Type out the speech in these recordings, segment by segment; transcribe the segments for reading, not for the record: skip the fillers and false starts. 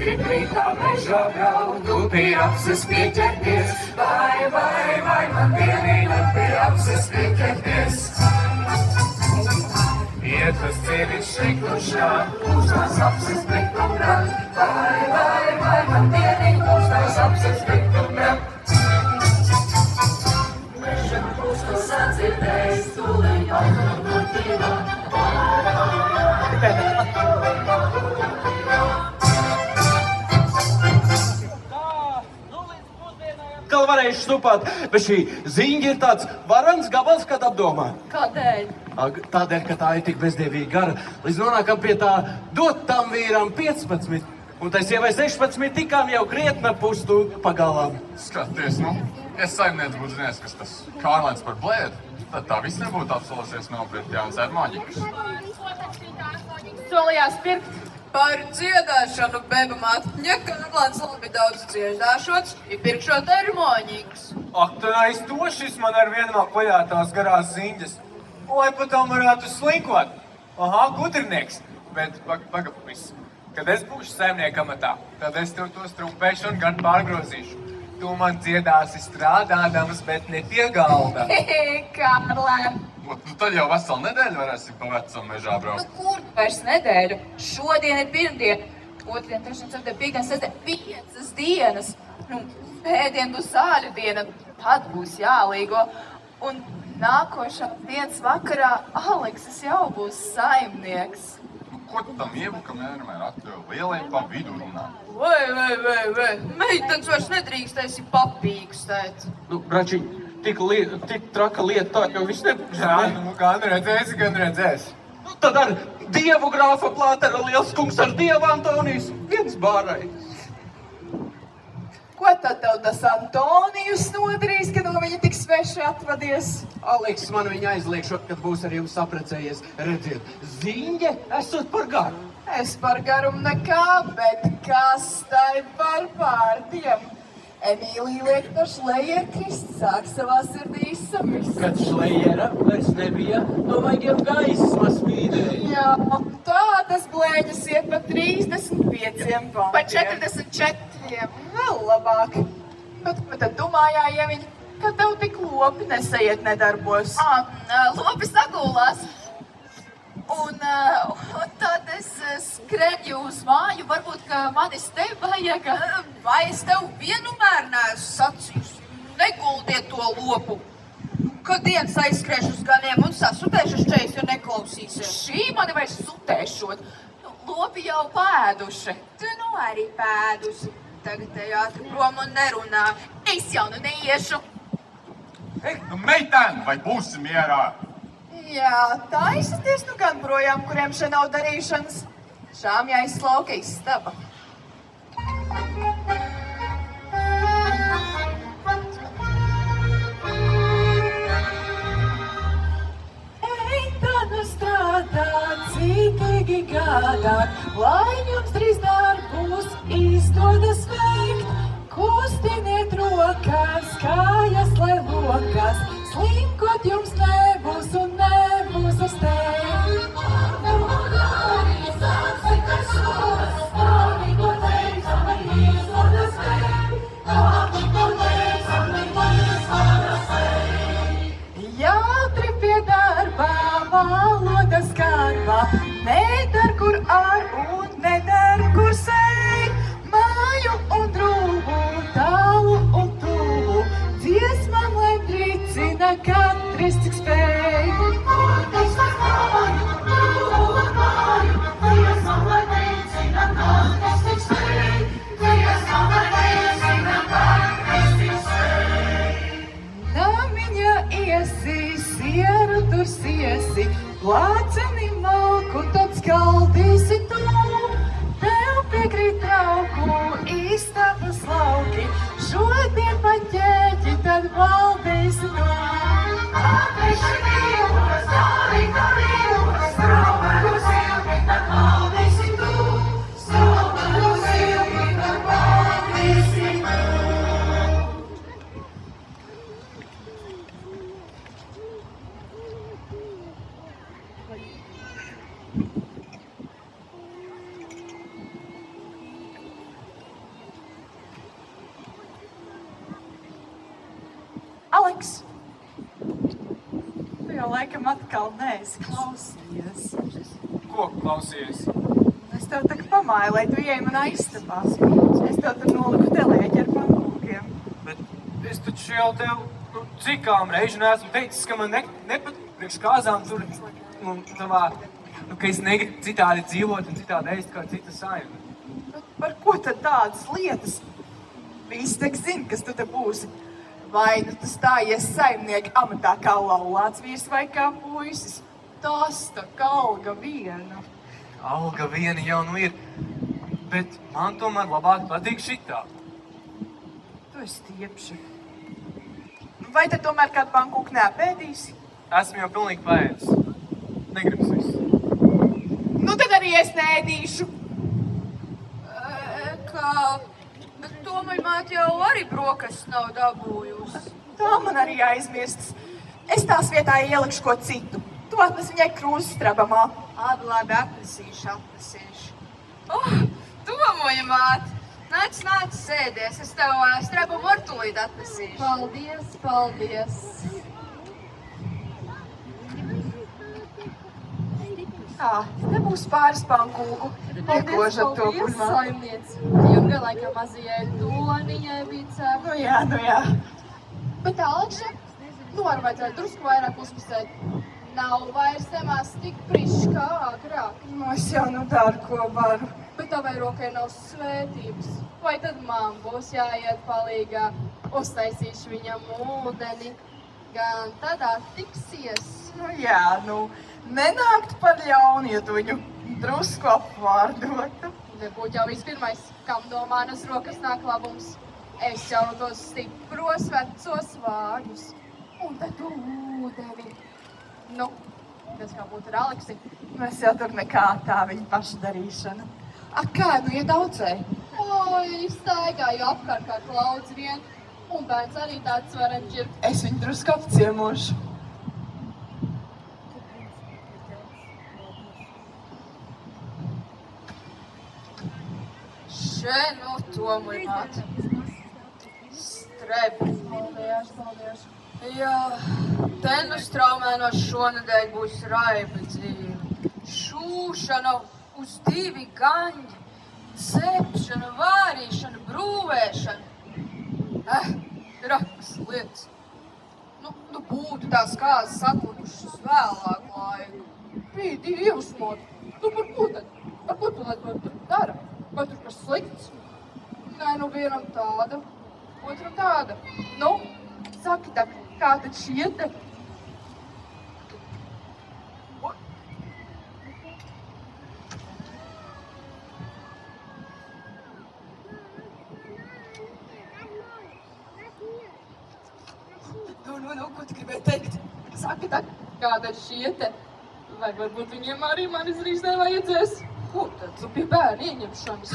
Skrikrītā mežā braudu pie apses pieķerties. Vai, man vienīga pie apses pieķerties. Iet uz ceļš šiklušā, uz tās apses priektumrā. Vai, man vienīga uz tās apses priektumrā. Meža krustu sadzirdējis, tūlēļ automotīvā. Kā varējuši stupāt, bet šī ziņa ir tāds varans gabals, kad apdomā. Kādēļ? Tādēļ, ka tā ir tik bezdevīgi gara, līdz nonākam pie tā dot tam vīram 15, un tai sievai 16 tikām jau krietna pusstundu pagalām. Skaties, nu, es saimniec būtu zinies, kas tas Kārlēns par blēdu, tad tā viss nebūtu apsolosies nopirkt jauns ermaņikas. Solījās pirkt. Par dziedāšanu, bebamāt, ja Kārlēns labi daudz dziedāšots, ir pirkšot ermoņīgas. Ak, tu aiztošis man ar vienmā koļā tās garās ziņas. Lai pat tam varētu slinkot. Aha, gudrinieks. Bet, pagapavis, kad es būšu saimnieka amatā, tad es tev to strumpēšu un gan pārgrozīšu. Tu man dziedāsi strādādams, bet ne pie galda. Kārlēn. Nu, tad jau veselu nedēļu varēsim pa vecam mežā braukt. Nu, kur vairs nedēļu? Šodien ir pirmdiena. Otrdien, trešdien, ceturtdien, piekdien, sestdien, 5 dienas. Nu, pēdien būs sāļu diena, tad būs jālīgo. Un nākošā dienas vakarā Aleksis jau būs saimnieks. Nu, ko tu tam iebukam vienmēr atļauj lielajiem pa vidu runāt? Vai. Meitenes vairs nedrīkstēsi papīkstēt. Nu, bračiņ, tik traka lieta tā, jau viss nebūs. Jā, nu, gan redzēsi. Nu, tad ar dievu grāfa Plātera liels kungs ar dievu Antonijus viens bārai. Ko tad tev tas Antonijus nodarīs, kad no viņa tik sveši atvadies? Aleks man viņa aizliekšot, kad būs ar jums saprecējies. Redziet, ziņa esot par garu. Es par garumu nekā, bet kas tai par pārtiem? Emīlija liek no šlejera krist, sāk savā sirdī izsamist. Kad šlejera vairs nebija, no vaigiem gaismas spīdēja. Jā, tādas blēņas iet pa 35 pantiem. Pa 44. Vēl labāk. Bet ko tad domājā, ja viņi, ka tev tik lopi nesaiet nedarbos? Lopi sagulās. Un tad es skrēju uz māju, varbūt, ka manis te vajag. Vai es tev vienmēr neesmu sacījusi? Neguldiet to lopu. Kad dienas aizskrēšu uz ganiem un sasutēšu šķeis, jo neklausīsies. Šī mani vairs sutēšot. Lopi jau pēduši. Tu nu arī pēdusi. Tagad te ātri prom un nerunā. Es jau nu neiešu. Nu, meitēn, vai būsi mierā? Jā, taisieties nu gan projām, kuriem še nav darīšanas. Šām jāizslauka istaba. Eita nu strādāt, citīgi gādāt, lai jums drīz darbus izdodas veikt. Kustiniet rokas, kājas, lai lokas, slinkot jums nebūs un nebūs uz tevi. Jātri pie darba, valoda skarbā, nedar kur ar un nedar kur sēj. Māju un drūbu, tālu un tuvu, dziesmām, lai tricina katrs, cik spēj. Kurtis var māju, drūbu un māju, dziesmām, lai tricina katrs, cik spēj. Dziesmām, lai tricina katrs, cik spēj. Namiņa iesi, sieru tur siesi, plāceni malku, tad skaldīsi tu. Tev piekrīt trauku, istabas lauki, šodien paķēķi, tad valdīsi tu. Patriši vīlos, dārīga vīlos, straumeru silki, tad valdīsi tu. Straumeru silki, tad valdīsi tu. laikam atkal neesi klausījies. Ko klausies? Es tev tā kā pamāju, lai tu ieej manā istabā. Es tev tur noliku telēķi ar pankūkiem. Bet es taču jau tev cikām reižu neesmu teicis, ka man nepatīk priekš kāzām tur, ka es negribu citādi dzīvot un citādi ēst kā cita saima. Bet par ko tad tādas lietas? Visi tak zina, kas tu te būsi. Vai nu tu stājies saimnieka amatā kā laulāts vīrs vai kā puisis. Tas tā kā alga viena. Alga viena jau nu ir, bet man tomēr labāk patīk šitā. Tu esi tiepši. Vai tad tomēr kādu pankūku neapēdīsi? Esmu jau pilnīgi paēdis. Negribas visu. Nu tad arī es neēdīšu. Bet Tomaļa māte jau arī brokastis nav dabūjusi. Tā man arī aizmirstas. Es tās vietā ielikšu ko citu. Tu atnes viņai krūzes trabamā. Labi, atnesīšu. Tomaļa māte, nāc, sēdies. Es tev strabamu ortulīt atnesīšu. Paldies. Tā, te būs pāris pankūku. Iekožat to kurmā. Saimniec. Junga laikam mazajai doniņai bija cēpa. Nu jā. Bet Alekša, nu var vajadzētu drusku vairāk uzpusēt. Nav vairs temās tik prišs kā agrāk. Nu es jau nu daru, ko varu. Bet tavai rokai nav svētības. Vai tad man būs jāiet palīgā? Uztaisīšu viņam ūdeni. Gan tad attiksies. Nu jā, nenākt par ļaunu, ja tu viņu drusku apvārdotu. Nebūtu jau vispirmais, kam no manas rokas nāk labums. Es jau tos stipros vecos vārdus. Un tad ūdeni. Nu, tas kā būtu ar Aleksi. Mēs jau tur nekā tā viņa paša darīšana. Kā, iedaudzēji? Oi, staigāju apkārt kā klauds vien. Un bērns arī tāds varenķi ir. Es viņu drusku apciemošu. Tomaļa māte. Strebi. Paldies. Jā, te nu straumēnos šonedēļ būs raiba dzīve. Šūšana uz 2 gaņi, cepšana, vārīšana, brūvēšana. Trakas lietas. Nu būtu tās kāzas atlikušas vēlāku laiku. Pīdi, ievusmot. Tu par ko tad? Par ko tu lai tur dara? Vai tur kas slikts? Nē, nu vienam tāda, otram tāda. Nu, saki tā, kā tad šie te? Nu, ko tu gribēji teikt? Saki tā, kā tad šie te? Vai varbūt viņiem arī manis rīzē vajadzēs? Ko tad tu pie bērnu ieņemšanas?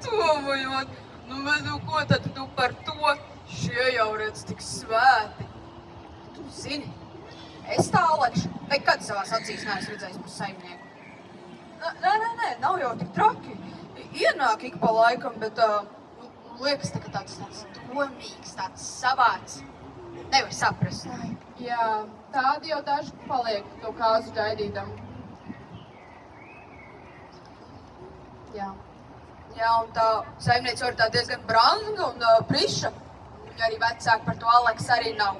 Tomaļa māte, bet ko tad tu par to? Šie jau redz tik svēti. Tu zini, es tā Alekšu nekad savās acīs neesmu redzējis par saimnieku. Nē, nav jau tik traki. Ienāk ik pa laikam, bet liekas tāds domīgs, tāds savāds. Nevar saprast. Jā, tādi jau daži paliek to kāzu gaidītam. Jā. Jā, un tā saimniece var tā diezgan branga un priša. Viņa arī vecāka par to Aleks arī nav.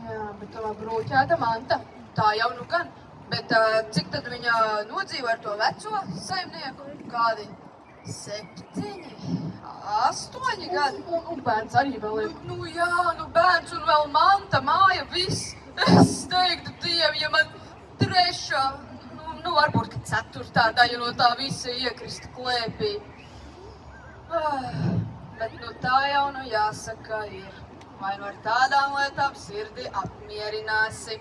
Jā, bet tavā brūķēta manta. Tā jau nu gan. Bet cik tad viņa nodzīvo ar to veco saimnieku? Kādi 7, 8 gadi? Un bērns arī vēl ir. Nu jā, bērns un vēl manta, māja, viss. Es teiktu Dievu, ja man 3, varbūt, ka 4. daļa no tā visa iekrista klēpī. Bet tā jau jāsaka ir. Vai ar tādām lietām sirdi apmierināsi?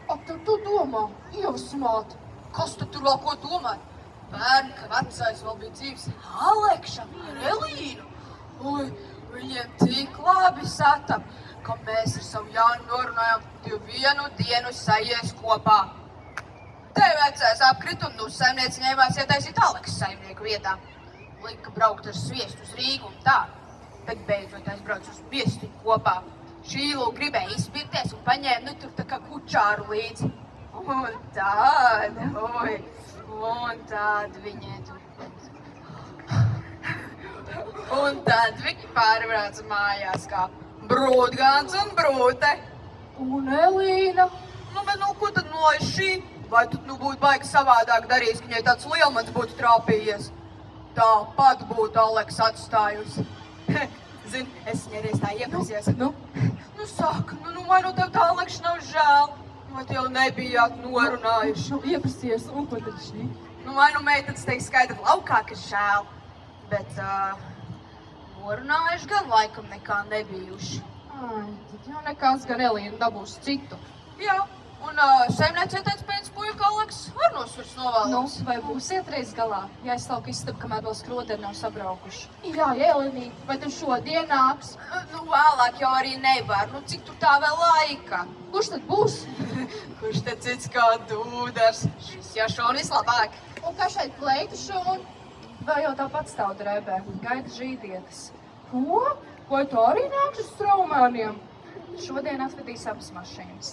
Tad tu domā, ievasmāt. Kas tad tur vēl ko domāt? Bērni, ka vecais vēl bija dzīves Alekša ar Elīnu. Ui, viņiem tik labi satap, ka mēs ar savu Jānu norunājām, jo vienu dienu sajies kopā. Te vecais apkrit un saimniece ņēmās ietaisīt Aleksa saimnieku vietā. Lika braukt ar sviestu uz Rīgu un tā, bet beidzot aizbrauc uz Biestiņu kopā. Šīlu gribēja izspirties un paņēma, nu, tur tā kā kučāru līdzi. Un tāda, oi, un tāda viņai tur. Un tad viņi pārbrauca mājās kā brūtgans un brūte. Un Elīna? Nu, bet nu, ko tad no šī? Vai tu nu būtu baigi savādāk darījis, ka viņai tāds lielmans būtu trāpījies? Tāpat būtu Aleks atstājusi. Zini, es viņai reiz tā ieprasījos. Nu saka, nu vai nu tev tā Aleks nav žēl? Vai tu jau nebijāt norunājuši? Nu, ieprasījies, un ko tad šī? Nu vai nu meitenes teiks skaidri laukā, ka žēl. Bet norunājuši gan laikam nekā nebijuši. Ai, tad jau nekas gan Elīna dabūs citu. Jā, un saimniecei teica pēc puika Aleks var nosvars Nu, novēlams. vai būsiet reiz galā? Jāizslauka istabu, kamēr vēl skroderi nav sabraukuši. Jā, Elīnī, vai tu šodien nāks? Nu, vēlāk jau arī nevar. Nu, cik tur tā vēl laika? Kurš tad būs? Kurš te cits kā dūdars? Šis jau šon vislabāk. Un kā šeit kleitu šon? Vēl jau tāpat stāv drēbē, gaida žīdietes. Ko? Vai tu arī nāks uz straumēniem? Šodien atvedīs abas mašīnas.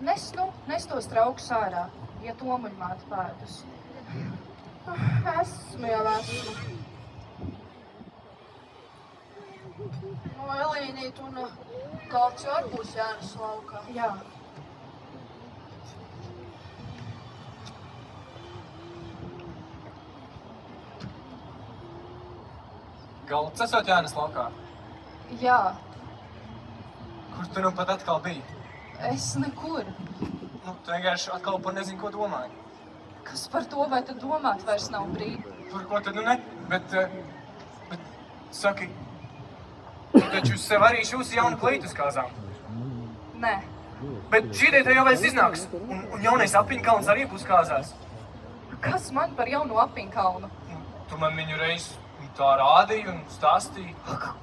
Nes tos traukus ārā, ja Tomuļmāte pēdus. Esmu jau esmu. Nu, Elīnīt, un kāds jau arī būs jānes laukā. Jā. Galds esot Jānis laukā. Jā, Kur tu nu pat atkal biji? es nekur. Nu, tu vienkārši atkal par nezinu, ko domāji. Kas par to, vai tu domāt vairs nav brīdi? Par ko tad nu ne? Bet saki, tu taču sev arī šūsi jaunu kleitu uz kāzām. Nē. Bet šī dieta jau vairs iznāks. Un jaunais apiņkalns arī būs kāzās. Kas man par jaunu apiņkalnu? Nu, tu man viņu reiz tā rādīji un stāstīji.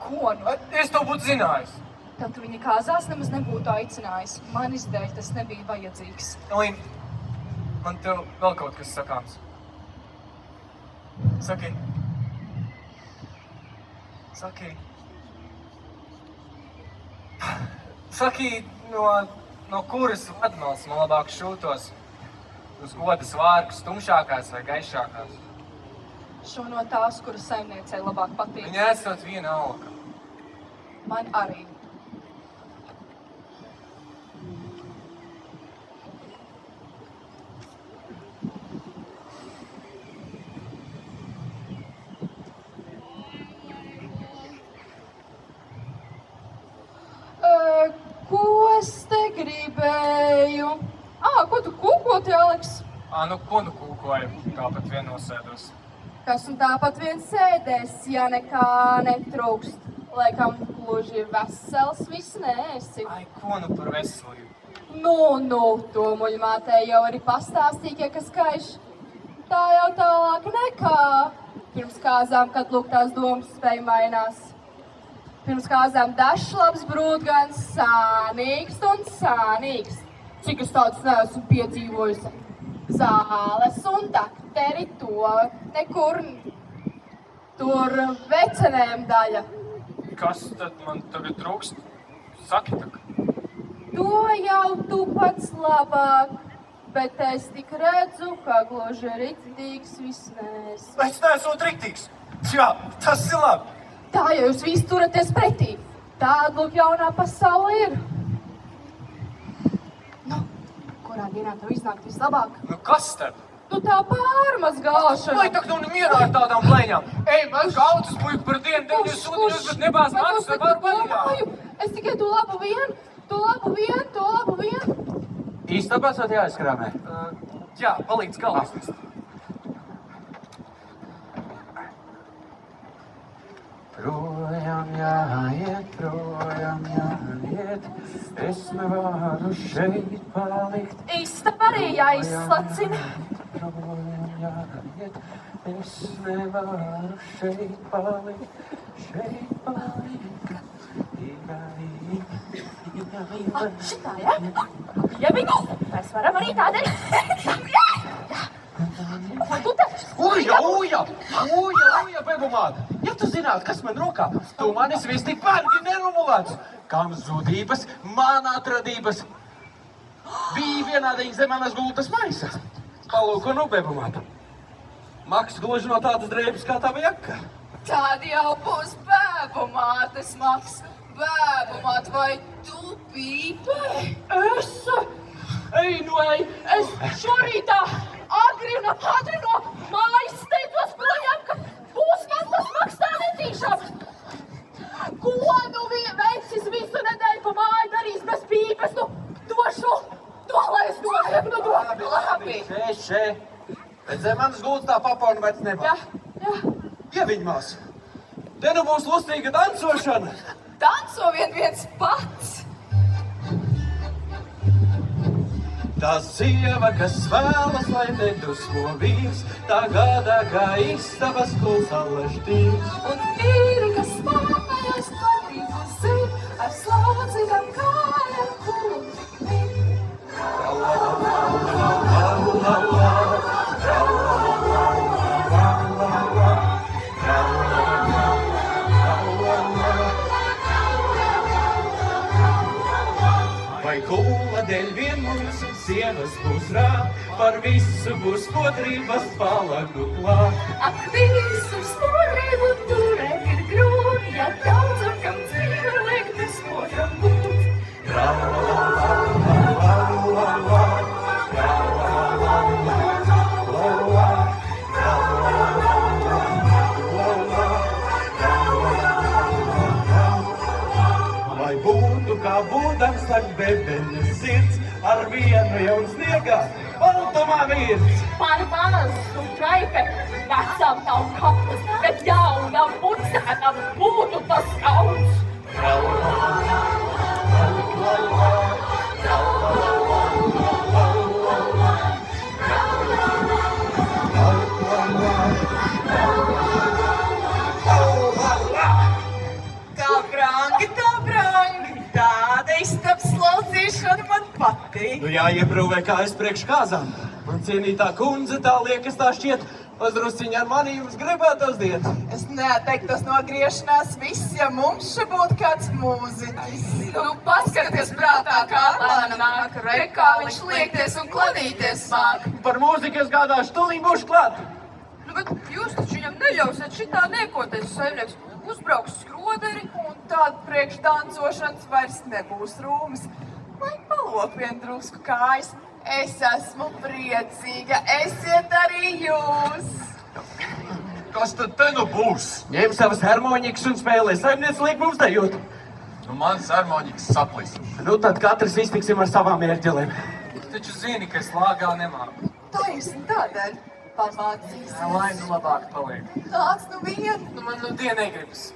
Ko nu? Es to būtu zinājis. Tad tu viņa kāzās nemaz nebūtu aicinājis. Manis dēļ tas nebija vajadzīgs. Elīna, man tev vēl kaut kas sakāms. Saki. Saki, no kuras atmals man labāk šūtos? Uz godas vārkus tumšākās vai gaišākās? Šo no tās, kuras saimniecei labāk patīk. Viņa esot viena alka. Man arī. Ko es te gribēju? Ko tu kūkoti, Aleks? Nu ko nu kūkoju? Tāpat vien nosēdos. Kas un tāpat vien sēdēs, ja nekā netrūkst. Laikam gluži vesels viss neesi. Ai, ko nu par veselību? Tomuļmātei jau arī pastāstīja, kas kaiš. Tā jau tālāk nekā. Pirms kāzām, kad lūk tās domas spēja mainās. Pirms kāzām dažs labs brūtgans sānīgs un sānīgs. Cik es tāds neesmu piedzīvojusi. Zāles un dakteri to nekur. Tur vecenēm daļa. Kas tad man tagad trūkst? Saki tak. To jau tu pats labāk. Bet es tik redzu, ka gluži riktīgs viss neesi. Es neesmu riktīgs. Jā, tas ir labi. Tā jau jūs visi turaties pretī. Tāda lūk jaunā pasaule ir. Nu, kurā dienā tev iznākt vislabāk? Nu kas tad? Nu tā pārmazgāšana. Vai tak nu mierā ar tādām blēņām? Ej, man kā autus puiku par dienu, tev jūs sūdiņus, bet nebāz matus ar varu vaļā. Es tikai to labu vienu. Īstabā esat jāizkrāmē. Jā, palīdz galvas nest. Projām jāiet, es nevaru šeit palikt. Istaba arī jāizslacina. Projām jāiet, es nevaru šeit palikt. Šitā, ja? Ja viņi, mēs varam arī tā darīt. Ko tu te? Uja, begumāt! Ja tu zinātu, kas man rokā, tu manis viss tik vārgi nerumulēts. Kam zudības, man atradības. Bija vienādīgi zem manas gultas maisa. Palūko nu, bebumāta. Maks gluži no tādas drēbes kā tava jaka. Tādi jau būs bēbu mātes maks. Bēbu māt, vai tu pīpē? Ej, nu ej, es šorītā agri un ātri no mājas steidzos projām, ka būs man tas maks tā netīšām. Ko nu veicis visu nedēļu pa māju darīs bez pīpes, nu došu, to lai es došu, labi. Še. Bet zem manas gultas tā papona vairs nevar. Jā. Ieviņmās. Te nu būs lustīga dancošana. Danco viens pats. Tā sieva, kas vēlas, lai nedusmo vīrs, tā gada, kā istabas klusa leštīs. Un vīri, kas spēlējas patīku zin, ar slaucīgām kājām kūni. Vai kūla dēļ vien mums sievas būs rā, par visu būs podrības palagu klāt. Ak, visur sporību turēt ir grūti, ja daudzam, kam dzīve liek bez otram būt. Lai būtu kā būdams ar bebenes sirds, ar vienu jau sniegā, baltumā vīrs. Par mazu traipe vecām nav kapus, bet jaunam pucētam būtu tas kauns. Tā brangi, tāda istabas laucīšana man patīk. Nu jāiebrūvē kā es priekš kāzām. Un cienītā kundze tā liekas tā šķiet, Pazdrusciņi ar mani jums gribētu uzdiet. Es neteiktos nogriešanās viss, ja mums še būtu kāds mūziķis. Nu, paskaties prātā, kā Lēna nāk, re, kā viņš liekties un kladīties māk. Par mūziku es gādāšu, tūlīt būšu klāt. Nu, bet jūs taču viņam neļausiet šitā niekoties, saimnieks. Uzbrauks skroderi. Un tāda priekš dancošanas vairs nebūs rūmas. Lai palok vien drusku kājas. Es esmu priecīga, esiet arī jūs. Kas tad te nu būs? Ņem savas harmonikas un spēlē, saimniec liek mums dejot. Nu, mans harmonikas saplis. Nu, tad katrs iztiksim ar savām mērķelēm. Taču zini, ka es lāgā nemāku. Taisni tādēļ pamācīsies. Lai nu labāk paliek. Nāc nu vien. Nu, man nu dienai gribas.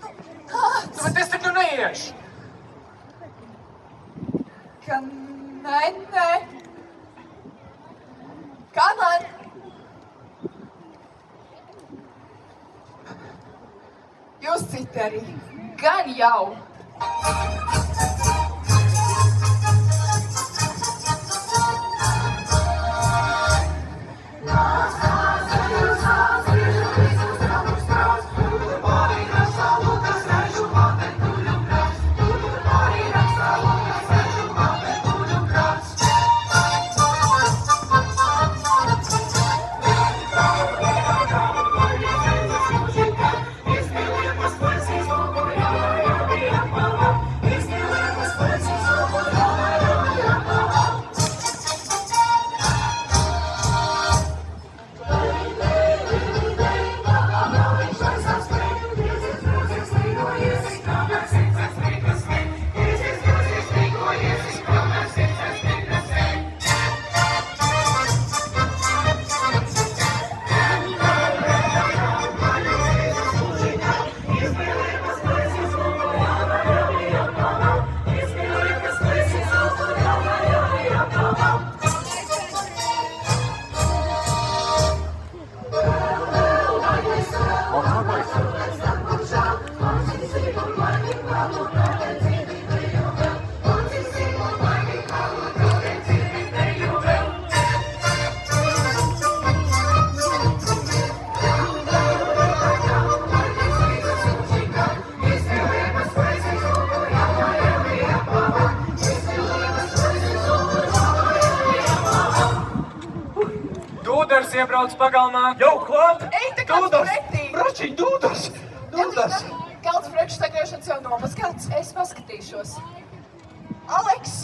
Nāc. Nu, bet es taču neiešu. Ka ne. Kā man? Jūs citi arī. Gan jau. Dūdas iebrauc pagalmā. Jau klāt! Ej, te kāds Dūdas! pretī! Brači, dūdas! Dūdas! Galds priekšsagriešana jau nomazgāts. Es paskatīšos. Aleks!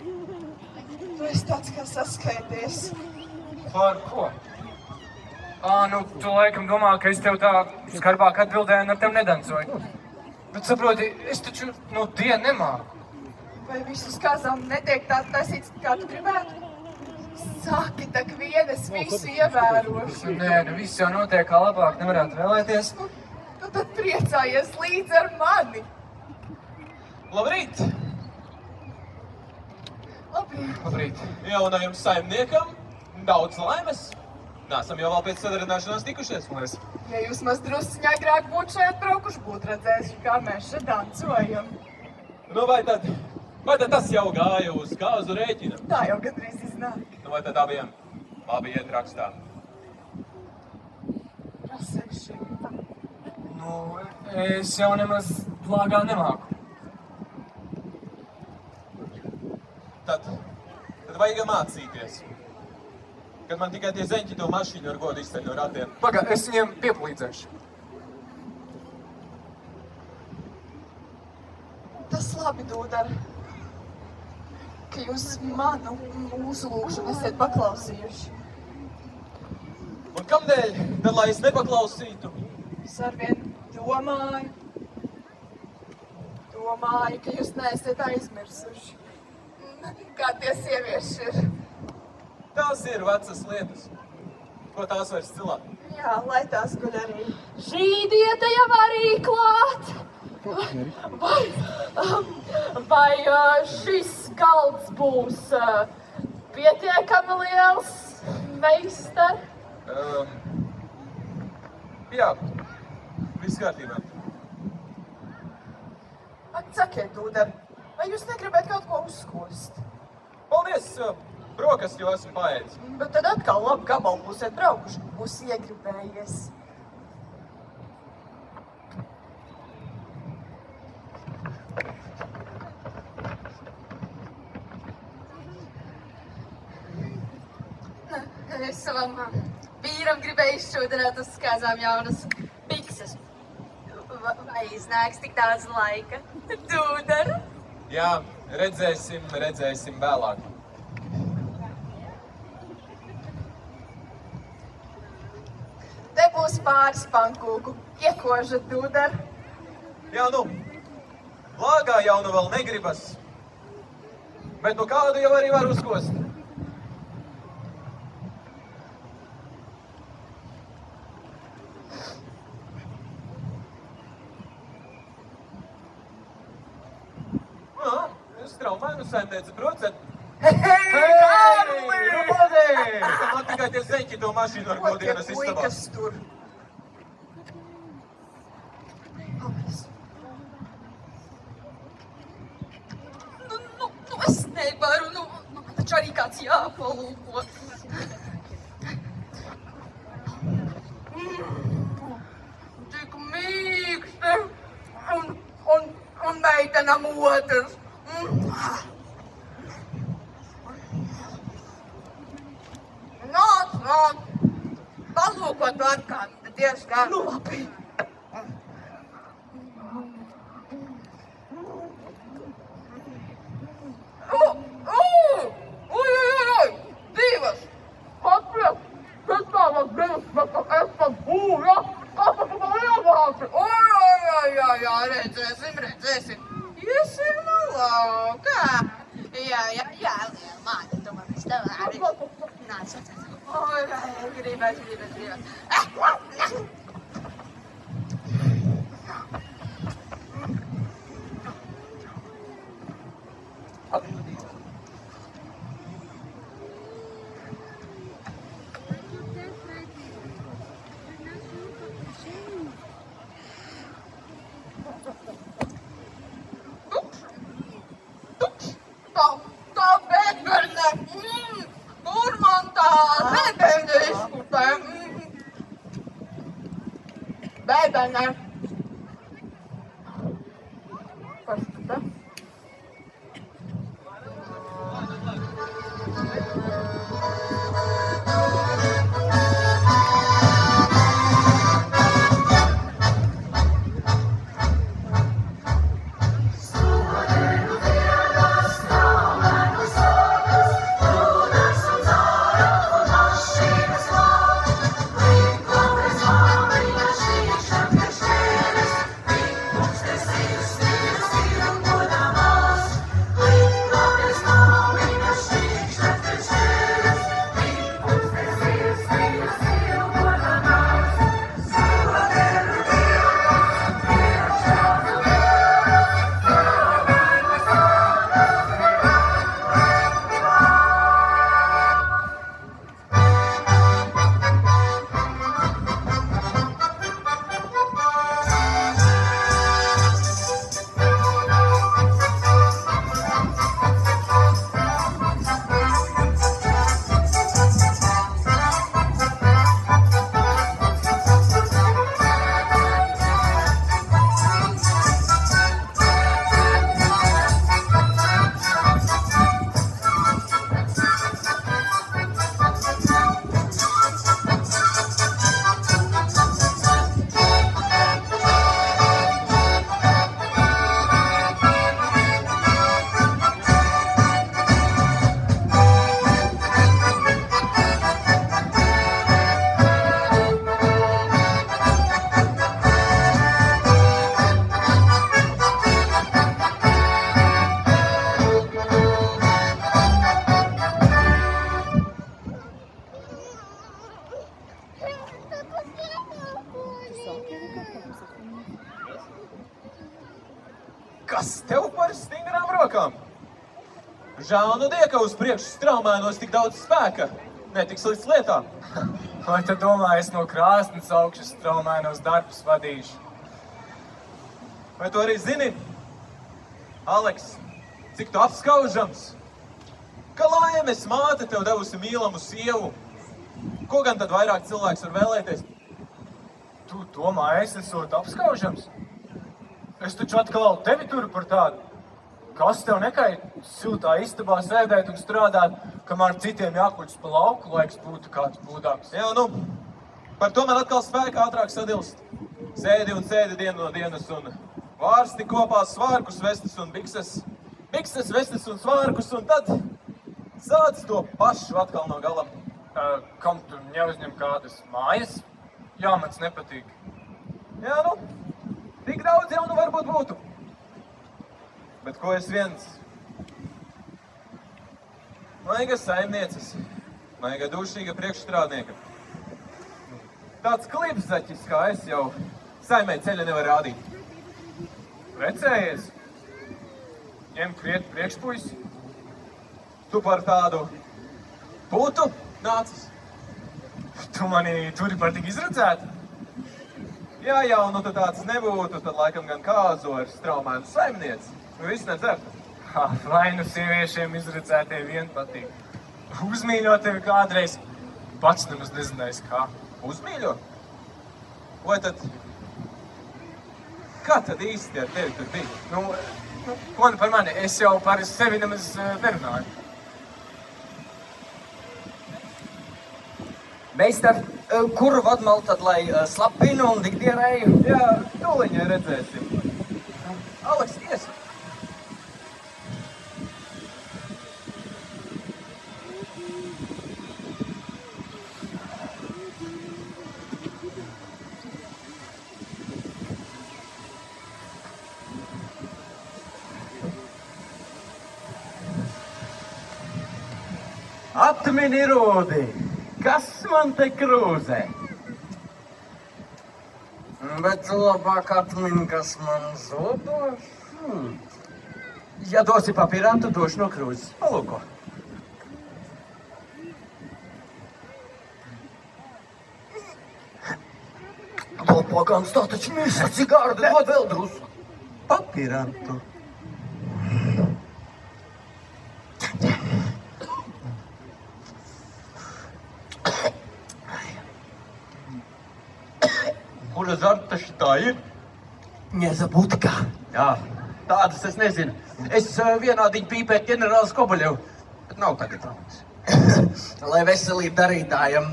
Tu esi tāds kā saskaities. Par ko? Nu, tu laikam domā, ka es tev tā skarbāk atbildēju un ar tev nedancoju. Bet saproti, es taču no dienu nemāku. Vai visus kazām netiek tā taisīts, kā tu gribētu? Saki, tak vienas visu ievērošu. Nē, nu viss jau notiek kā labāk, nevarētu vēlēties. Tu tad priecājies līdz ar mani. Labrīt! Labrīt. Labrīt. Jaunajam saimniekam daudz laimes! Nāsam jau vēl pēc sadarināšanās tikušies, mēs. Ja jūs maz drusciņā agrāk būtu šeit braukuši, būtu redzējuši, kā mēs šeit dancojam. Nu vai tad tas jau gāja uz kāzu rēķina? Tā jau gandrīz iznāk. Nu vai tad abiem labi iet rakstā? Prasēši. Nu, es jau nemaz plāgā nemāku. Tad vajag mācīties. Kad man tikai tie zeņķi to mašīnu ar godu izceļ no ratiem. Paga, es viņiem piepalīdzēšu. Tas labi, Dūdar, ka jūs mūsu lūgšanu esat paklausījuši. Un kamdēļ tad, lai es nepaklausītu? Es arvien domāju, ka jūs neesat aizmirsuši. Kā tie sievieši ir. Tās ir vecas lietas. Ko tās vairs cilāt? Jā, lai tās guļ arī. Šī dieta jau arī klāt. Vai šis galds būs pietiekami liels, meistar? Jā, viss kārtībā. Ak, sakiet, Dūdar, vai jūs negribētu kaut ko uzkost? Paldies! Brokastu jau esmu paēdis. Bet tad atkal labi gabalu būsiet braukuši. Būs iegribējies. Es savam vīram gribēju šodien uz kāzām jaunas bikses. Vai iznāks tik daudz laika? Dūdar? Jā, redzēsim vēlāk. Te būs pāris pankūku. Iekožat, Dūdar. Jā, nu, lāgā jau nu vēl negribas. Bet nu kādu jau arī var uzkost. Straumēnu saimniece, procent. Kārli! Nu, paldies! Man tikai tie zeņķi to mašīnu ar Ko tie godienas istabā. puikas tur? Nu, es nevaru, man taču arī kāds jāpalūko. Tik mīksti un meitenam otrs. Nāc, palūko to atkal, diezgan. Nu, labi. Divas! Papriek! Pētāvās divas, bet es pat būra! Kāpēc tu man ievāci? Jā, redzēsim. Iesim malā, kā? Jā, liela māte, tu man esi tev arī. Nāc. Gribas. Tā bēgberne! Kur man tā bēgberne izkutē? Bēgberne! Paskatā. Žēl nu die, ka uz priekšu straumēnos tik daudz spēka. Netiks līdz lietām. Vai tu domā, es no krāsnes augšas straumēnos darbus vadīšu? Vai tu arī zini, Aleks, cik tu apskaužams? Ka laimes māte tev devusi mīlamu sievu. Ko gan tad vairāk cilvēks var vēlēties? Tu domā, es esot apskaužams? Es taču atkal tevi turu par tādu. Kas tev nekait siltā istabā sēdēt un strādāt, kamēr citiem jākuļas pa lauku, laiks būtu kāds būdāks? Jā, nu, par to man atkal spēka ātrāk sadilst. Sēdi un sēdi dienu no dienas un vārsti kopā svārkus, vestes un bikses. Bikses, vestes un svārkus un tad sāc to pašu atkal no galam. Kam tu neuzņem kādas mājas? Jā, mans nepatīk. Jā, nu, tik daudz jau nu varbūt būtu. Bet ko es viens? Maiga saimnieces, maiga dušīga priekšstrādnieka. Tāds klipzaķis kā es jau saimē ceļa nevar rādīt. Precējies? Ņem kriet priekšpuisi? Tu par tādu putu nācis? Tu mani turi par tik izredzētu? Jā, jau, nu tad tāds nebūtu, tad laikam gan kāzu ar straumēnu saimnieci. Nu viss nedzertu. Vai nu sieviešiem izredzētie vien patīk. Uzmīļo tevi kādreiz, pats nemaz nezinājis kā. Uzmīļo? Vai tad... Kā tad īsti ar tevi tur bija? Nu, ko nu par mani? Es jau par sevi nemaz nerunāju. Meistar, kuru vadmalu tad, lai slapinu un dikdierēju? Jā, tūliņai redzēsim. Aleks, ies! Atmini, Rūdi, kas man te krūzē? Bet labāk atmin, kas man zobos. Ja dosi papīrātu, došu no krūzes. Palūko. Lopagams, tā taču mīsa cigāru, dod vēl drusku. Papīrātu. Kura zarta šitā ir? Nezabūtika. Jā, tādas es nezinu. Es vienādiņu pīpēt ģenerālis Kobaļevu, bet nav tagad rauns. Lai veselību darītājam.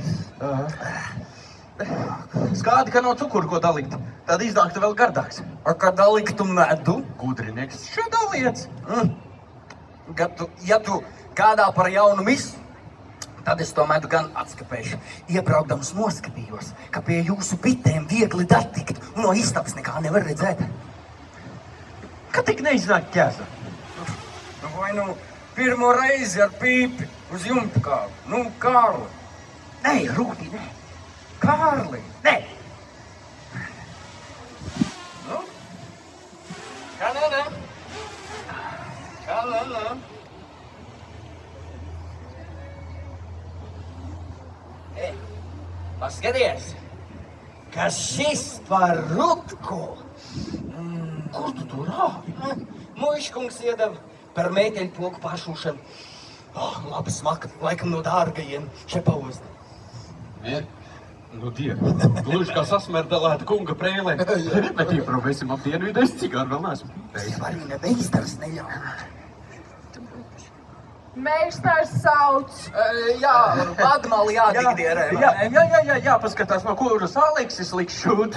Skādi, ka nav cukuru, ko dalikt. Tad iznāktu vēl gardāks. Kad daliktu medu? Gudrinieks, šo daliec. Ja tu gādā par jaunu misu, tad es to medu gan atskapēšu. Iebraukdams noskatījos, ka pie jūsu bitēm viegli datikt, un no istabas nekā nevar redzēt. Kad tik neiznāk ķēza? Vai nu pirmo reizi ar pīpi uz jumta kāvu? Nu, Kārli. Nē, Rūdi, nē. Kārli. Nē. Nu? Kā nē? Kā nē? Paskaties, kas šis par Rutku? Kur tu to rāvi? Muiškungs iedeva par meiteņu poku pašūšanu. Labi smaka, laikam no dārgajiem šepaozdi. Nu, Dievi, gluži kā sasmerdelēta kunga prēlē. Bet ieprobesim ap dienvidēs, cigāru vēl neesmu. Tev arī nebeistars neļauj. Meistars sauc. Jā, vadmali jādikdierē. Jā, paskatās, no kuras Aleksis liks šūt.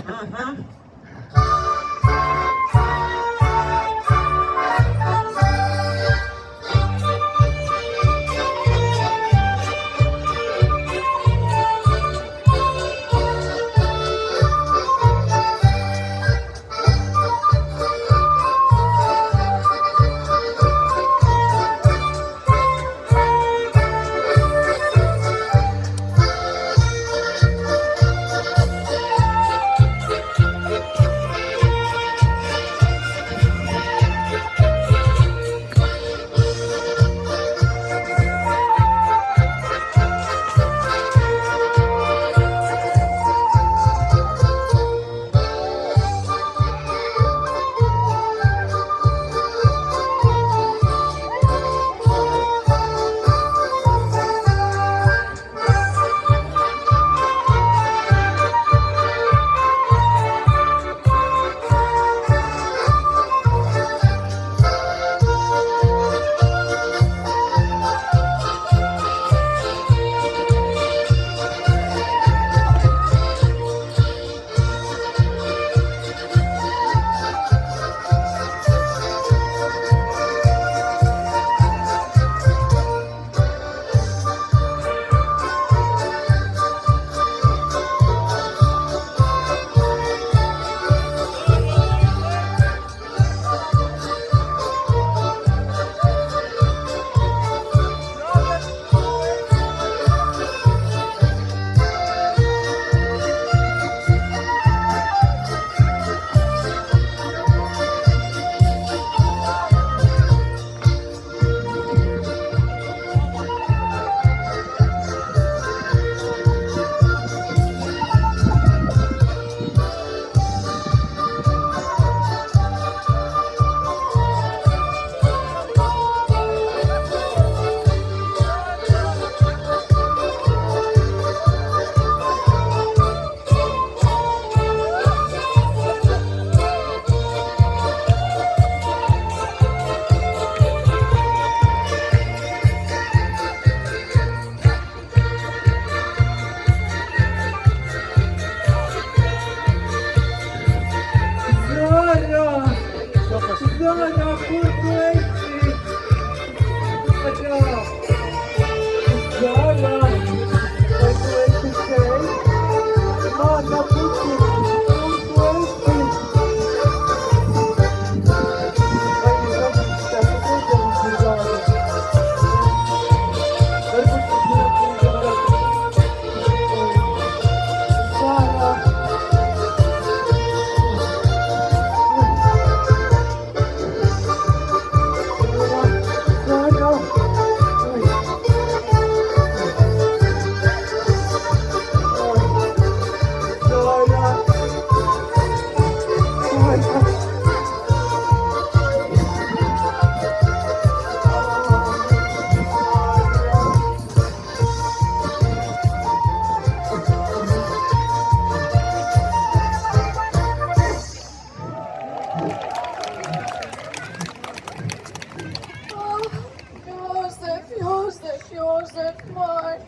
Josef, mein.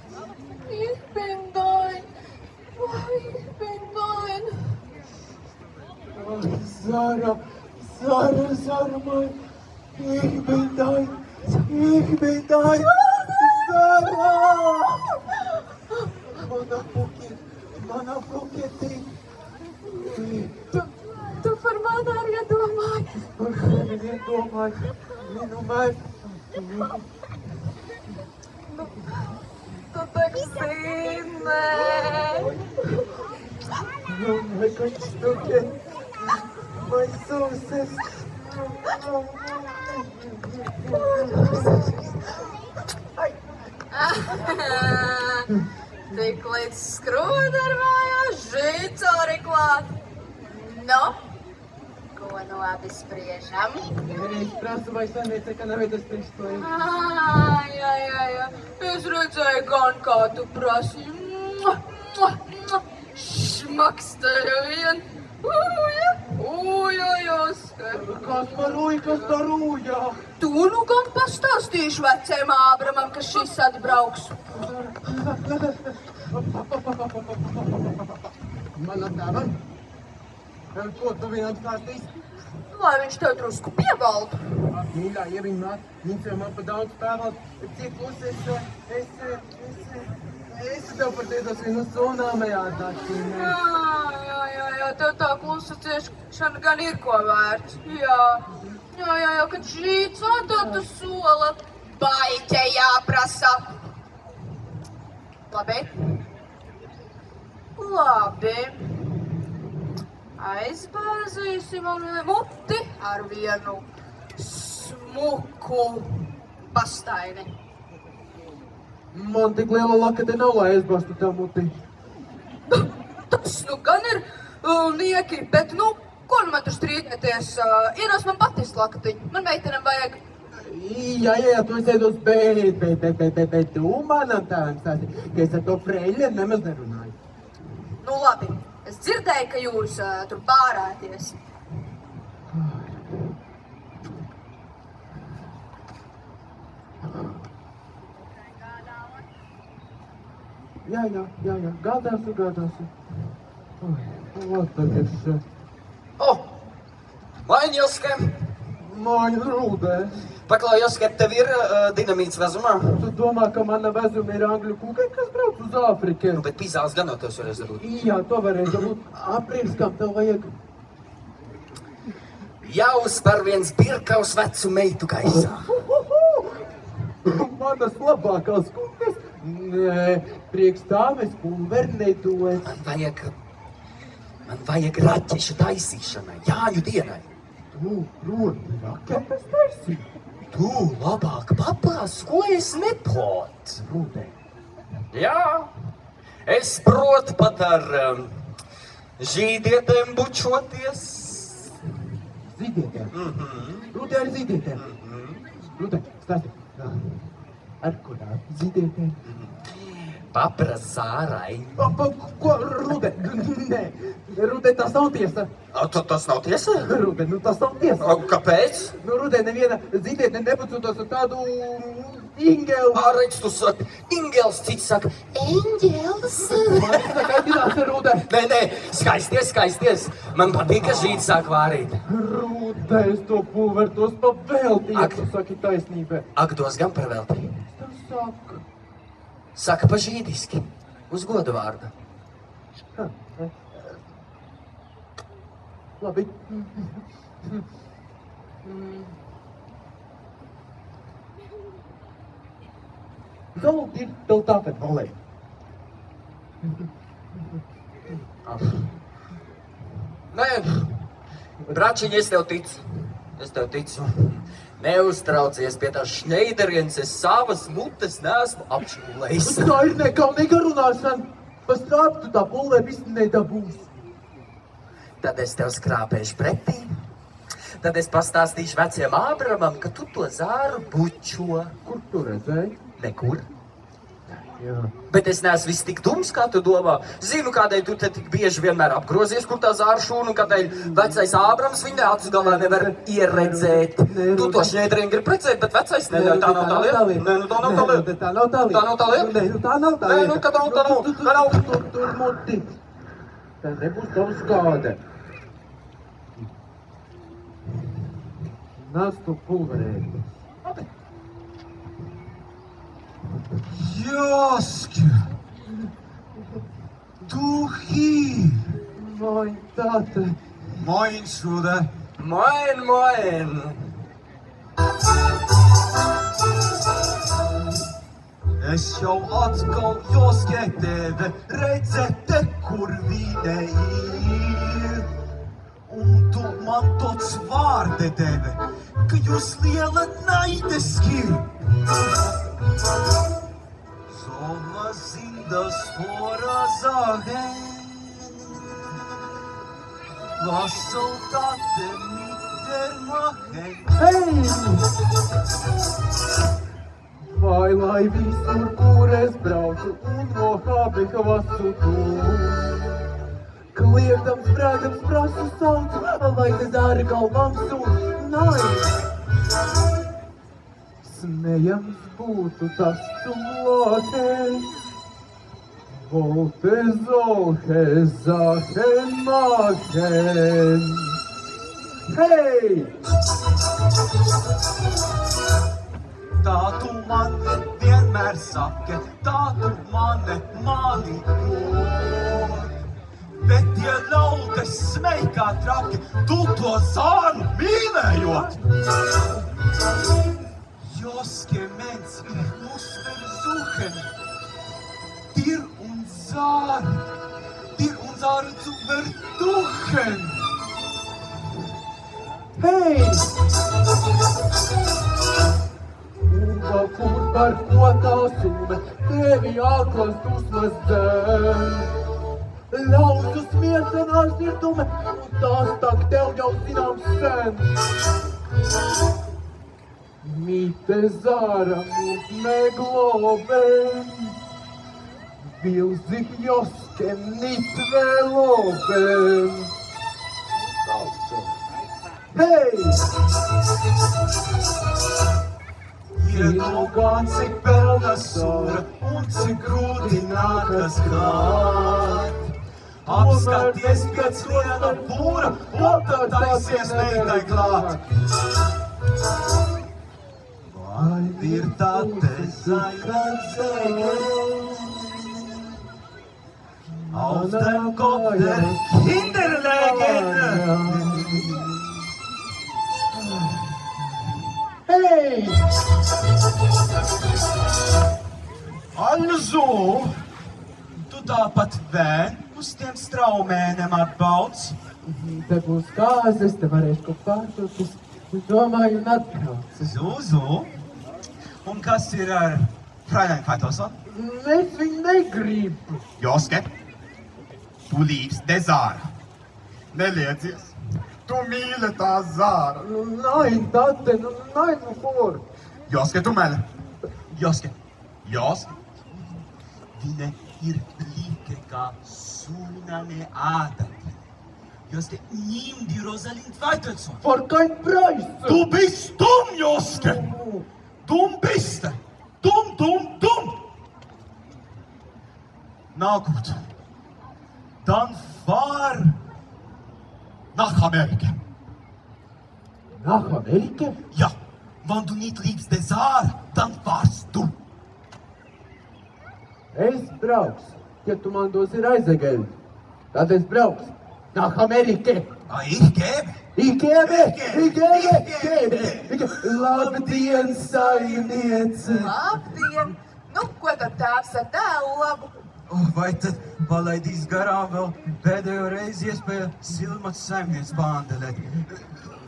Ich bin dein. Ich bin dein. Zara, mein. Ich bin dein. Zara! Mana buketin. Tu par mani arī domāji. Par mani nedomāju. Vienmēr. Tu tak zini. Nu, nekad štukie. Vai sūses. Tik līdz skrūdar mājās, žīcori klāt. Nu, ko nu abi spriežam? Es prasu, vai sanīca, ka nav tas priekšstojums. Jā. Es redzēju gan, kā tu prasi. Šmaks tev vien. Uja, Oskar. Kas par rūjā? Tu nu gan pastāstīšu vecajam Ābramam, ka šis atbrauks. Manam tēvam? Ko tu viņam stāstīsi? Lai viņš tev drusku piebalda. Mīļā, ja viņa nāk, viņš jau man pa daudz pēvalt. Cik plus es tev par teidos vienu sunāmajā tāčīnē. Jā, tev tā klusa ciešana gan ir ko vērts. Jā, kad žīts atdota sola, baļķe jāprasa. Labi. Aizbāzīsim muti ar vienu smuku pastaini. Man tik liela lakate nav, lai aizbāstu tā muti. Tas nu gan ir nieki, bet nu, ko nu man tur strīdēties? Ienos man patis lakatiņu, man meitenam vajag. Jā, tu esi ēdos, bet tu manam tēvam stāsti, ka es ar to freļiem nemaz nerunāju. Nu labi, es dzirdēju, ka jūs tur pārēties. Jā, gādāsi. Atpakaļ. O! Maini, Oskar! Māju rūdē. Paklau, Oskar, tev ir dinamīts vezumā? Tu domā, ka mana vezuma ir angļu kūkai, kas brauc uz Āfriku? Nu, bet pīzāls gan no tev varēs dabūt. Jā, to varēs dabūt. Aprīlis, kam tev vajag? Jāuzspēr viens birkaus vecu meitu gaisā. Manas labākās kūkas? Nē, priekš tām es pulveri nedos. Man vajag raķešu taisīšanai, Jāņu dienai. Tu, proti, raketas taisī? Tu labāk papās, ko es neprotu. Rūdē. Jā, es protu pat ar žīdietēm bučoties. Zīdietēm? Rūdē ar zīdietēm? Rūdē, stāsti. Ar kurām zīdietēm? Papras Zārai. Ko, Rūdē? Nē, Rūdē, tas nav tiesa. Tas nav tiesa? Rūdē, nu tas nav tiesa. Kāpēc? Nu, Rūdē, neviena zīdietē nebucotos ar tādu ingelu. Redz, tu saki, Ingels, cits saka, Eņģels. Man saka, aģinās, Rūdē. Nē, skaisties. Man patīk, ka žīdi sāk vārīt. Rūdē, es to pulveri tos pavēltīju, tu saki taisnībai. Ak, dos gan pavēltīju. Tas saka. Saka pa žīdiski, uz godu vārdu. Labi. Zelti ir tev tāpēc valē. Nē, bračiņ, es tev ticu. Neuztraucies pie tā Šneiderienes, es savas mutes neesmu apšūlējis. Tā ir nekaunīga runāšana. Pastrāptu tā pulveri viss nedabūs. Tad es tev skrāpēšu pretī. Tad es pastāstīšu vecajam Ābramam, ka tu to zāru bučo. Kur tu redzēji? Nekur. Bet es neesmu viss tik dums, kā tu domā. Zinu, kādēļ tu te tik bieži vienmēr apgrozies, kur tā zāra šūnu, kādēļ vecais Ābrams viņa acis galā nevar ieredzēt. Tu to šņēdrien grib precēt, bet vecais neļauj. Tā nav tā lieta. Nē, nu tā nav tā lieta. Tā nav tā lieta. Tā nav tā lieta. Nē, nu tā nav tā lieta. Nē, nu tā nav. Tur muti. Tā nebūs tavs kāda. Nastu pulverēti. Joske! Du hier! Moin, Tate. Moin, Schruder. Moin, moin. Es jau atkal Joske tevi redzēt, kur viņa ir. Un tu man tots vārde devi, ka jūs liela naideski. Sola zinda spora zahen, was soldaten mit der Machen. Hei! Vai lai visur, kur es braucu, un no Habehavas kliegdams, brēdams, prasu saucu, lai te zāri galvām sūd. Nai! Smējams būtu tas Lohen, Volte Zohe, Zahen, Machen. Hei! Tā tu man vienmēr saki, tā tu mani manipulē. Bet tie ļaudes smej kā traki, tu to zāru mīlējot. Joske mens uzver suchen, dir un zāru zu verduchen. Hei! Uva, kur par ko tā sume, tevi aklas dusmas dēļ. Lausu smiešanās ir tume, un tās tak tev jau zināms sen. Mīte zāra mūs neglobēm, vilzi Joske nitve lobēm. Hei! Ir nu gan cik pelna sūra, un cik grūti nākas klāt. Apskaties pēc viena pūra, un tad taisies meitai klāt. Vai ir tā te zaļa zeme? Auf dem Kopf der Kinderlegen. Hei! Also, tu tāpat vēn uz tiem straumēniem atbauds. Te būs kāzes, te varēšu ko pāršoties. Es domāju, un atbrauc. Zuzu. Un kas ir ar Fräulein Kvatoson? Es viņu negribu. Joske, tu līdz de zāra. Neliedzies. Tu mīli tā zāra. Nai, tate, nai, nu kur. Joske, tu meli. Joske. Viņa ir blīke kā sunane ādati. Joske, nimm die Rosalind Kvatoson. Par kein Preis. Du bist dumm, Joske! Dumm bist du! Dumm! Na gut. Dann fahr nach Amerika. Nach Amerika? Ja, wenn du nicht liebst den Saar, dann fahrst du. Es brauks, ja tu man dosi reisegeld. Tad es brauks. Nach Amerika. Ich gebe. Ich gebe. Labdien, saimniece. Labdien! Nu, ko tad tēvs ar dēlu labu? Vai tad palaidīs garām vēl pēdējo reizi iespēju Silmats saimniec pāndelēt?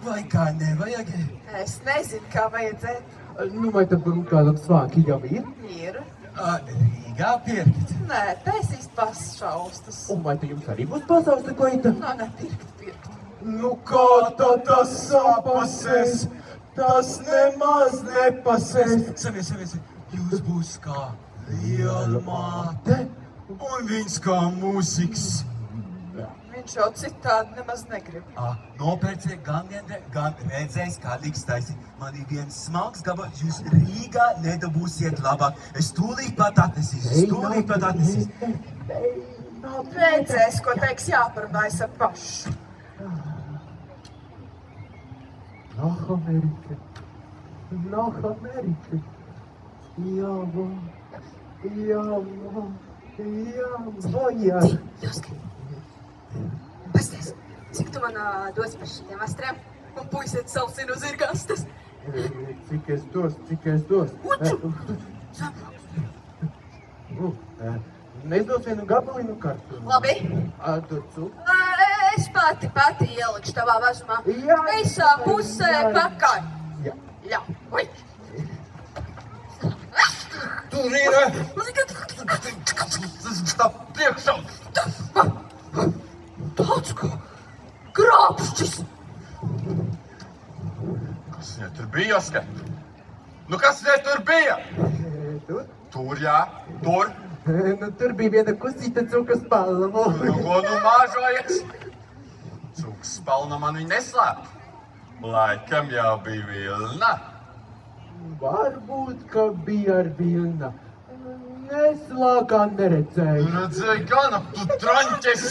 Vai kā nevajag? Es nezinu, kā vajadzētu. Nu, vai tad varbūt kādam svāki jau ir? Ir. Rīgā pirkt. Nē, taisīs pašaustas. Un vai te jums arī būs pasausti koita? Nā, nepirkt. Nu kā tad tas sapasēs? Tas nemaz nepasēs. Savies, jūs būs kā Liela māte un viņš kā mūziks. Viņš jau citādi nemaz negrib. Nopērciet gan redzēs, kā liks taisīt. Man ir viens smalks gabals, jūs Rīgā nedabūsiet labāk. Es tūlīt pat atnesīšu. Redzēs, ko teiks jāparunājas ar pašu. Nach Amerika. Jā. Joski, pasties, cik tu man dos par šitiem astriem? Un puisiet salsinu zirgastas. Cik es dos? Neizdos vienu gabalinu kartunu. Labi. Tu? Es pati ielikšu tavā vazumā. Jā. Visā pusē pakaļ. Jā. Ui. Tur ir! Tā priekšā! Tāds kā grābšķis. Kas viņai tur bija, Joska? Nu, kas viņai tur bija? Tur? Tur, jā, tur. Tur bija viena kusīta cukas palva. Ko nu māžojies? Cukas palna man viņa neslēp. Laikam jau bija vilna. Varbūt, ka bija ar vilna. Es lākā neredzēju. Redzēji gan, tu traņķis!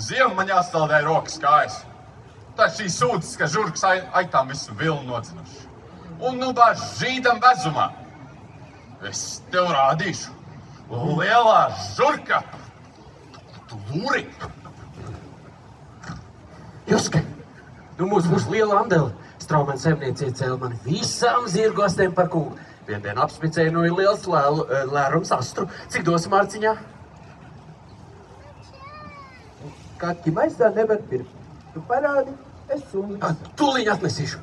Ziema man jāstaldēja rokas kājas. Tā ir šī sūdzes, ka žurkas aitām visu vilnu nodzinuši. Un nu bāž žīdam vezumā. Es tev rādīšu. Lielā žurka! Tu lūri! Juska, nu mums būs liela andele. Straumens saimnieci iecēla mani visām zirgostiem par kungu. Viendien apspicēja no liels lērums astru. Cik dos mārciņā? Kaki maisā nevar pirkt. Tu parādi, es suni. Tūliņ atnesīšu.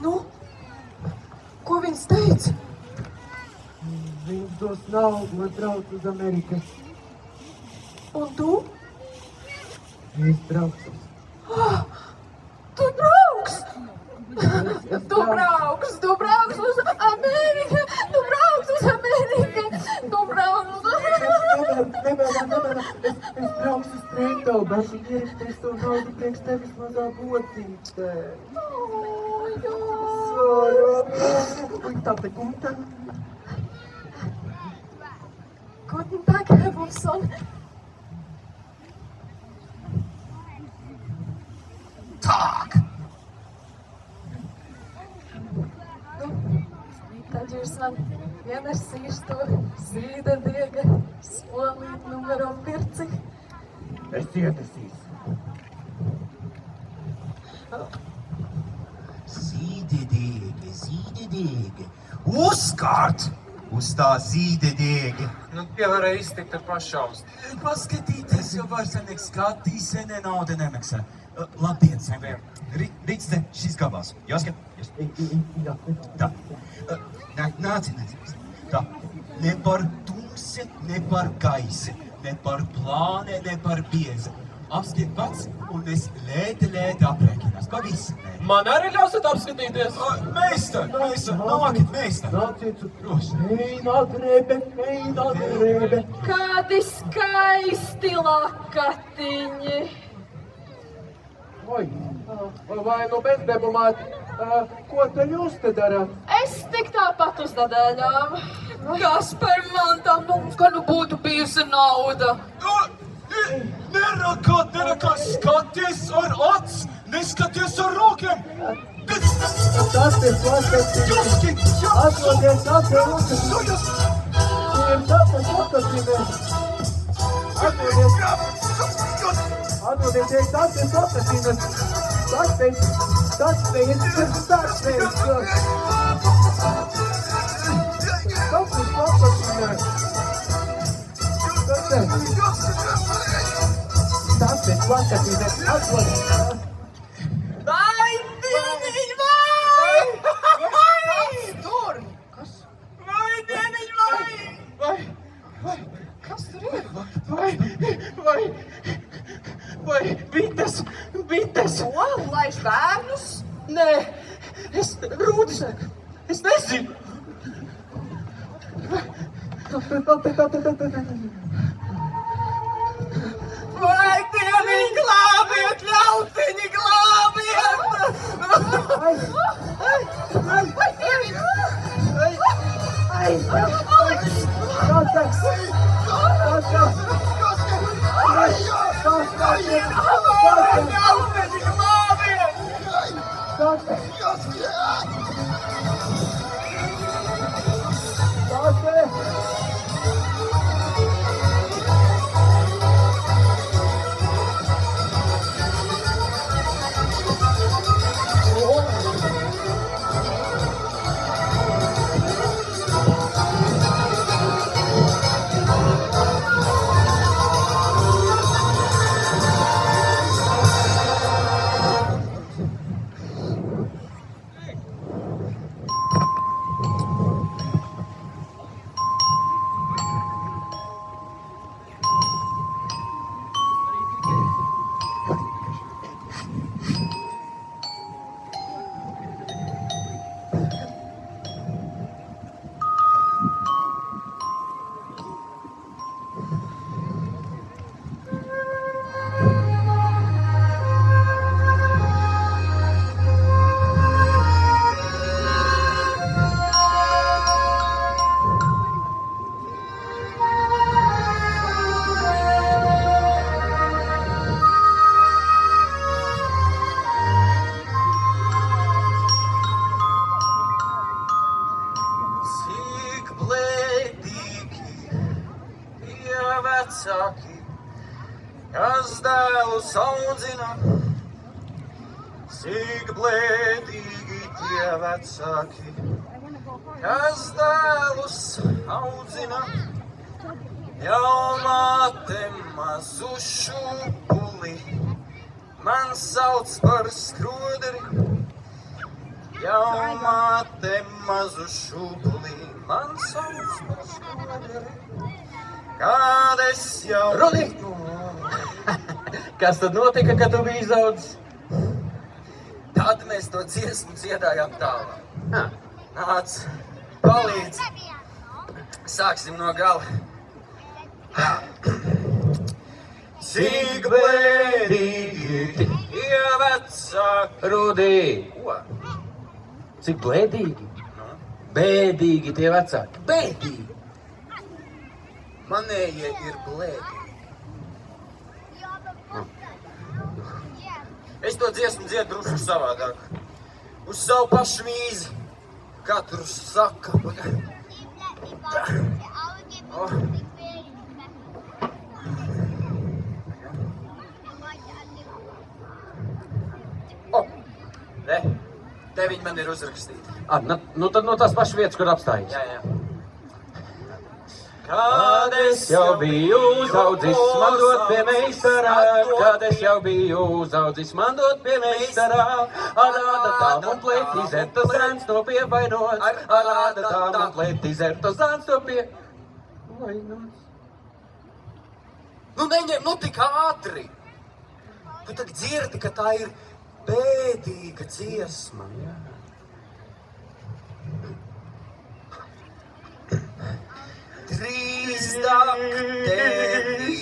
Nu, ko viņš teica? Viņš dos naudu, lai brauc uz Ameriku. Un tu? Es braucu. Tu brauks! Tu brauks uz Ameriku! Tu brauks uz Ameriku! Tu brauks uz Nevar. Es braucu uz Trento, bet viņi ierakstīs to naudu priekš tevis mazā botītē. Tā te kumta. Guten Tag, Herr Wolfson. Tak! Tad jūs man ienesīs to zīda diega solīt numero 5. Es ienesīšu. Zīdedēge. Uzkārt uz tā zīdedēge. Nu, tie varēja iztikt ar pašaus. Paskatīties, jau vairs skatīs, nauda nemaksā. Labdien, saimniek. Rīts te šis gabals. Jāskat? Tā. Nāci. Tā. Ne par tumsi, ne par gaisi, ne par plāne, ne par biezi. Apskiet pats, un es lēti aprēķinās. Pavisam lēti. Man arī ļausiet apskatīties? Meistar, nākit, meistar. Nāciet uz droši. Heina drēbe. Kādi skaisti lakatiņi. Oi, vai nu bezdebumāt, ko te jūs te darāt? Es tik tāpat uz nedēļām. Kas par man tam mums, ka nu būtu bijusi nauda? Nerakā, skaties ar acs, neskaties ar rokiem. Tas ir klāstīties. Atrodies, Atdodies, tas ir atnesīnas. Tas te ir Vai, dieniņ, vai! Tur! Vai, dieniņ, vai! Kas tur ir? Vai, bites! Ko? Lai bērnus? Nē, Rūti saka, es nezinu. Vai dieni glābiet, ļautiņi glābiet! Cik blēdīgi tie vecāki, kas dēlus audzina. Cik blēdīgi tie vecāki, kas dēlus audzina. Jau māte mazu šūpuli man sauc par skroderi. Jau māte mazu šūpuli man sauc par skroderi. Kad es jau... Rudi! Kas tad notika, kad tu biji izaudzis? Tad mēs to dziesmu dziedājām tālāk. Nāc, palīdz. Sāksim no gala. Cik blēdīgi tie vecāki. Rudi! Ko? Cik blēdīgi? Bēdīgi tie vecāki. Bēdīgi. Manējie ir blēdīgi. Es to dziesmu dziedu drusku savādāk. Uz savu pašu mīzi. Katrs saka. Oh. Oh. Re, te viņi man ir uzrakstīti. Nu tad no tās pašas vietas, kur apstājies. Jā. Kad es jau biju uzaudzis, man dot pie meistarā. Kad es jau biju uzaudzis, man dot pie meistarā. Arāda tām un plētī zerta zēns to pievainots. Arāda tām un plētī zerta zēns to pievainots. Nu neņem, nu tik ātri. Tu tak dzirdi, ka tā ir bēdīga dziesma. Trīs dakteri,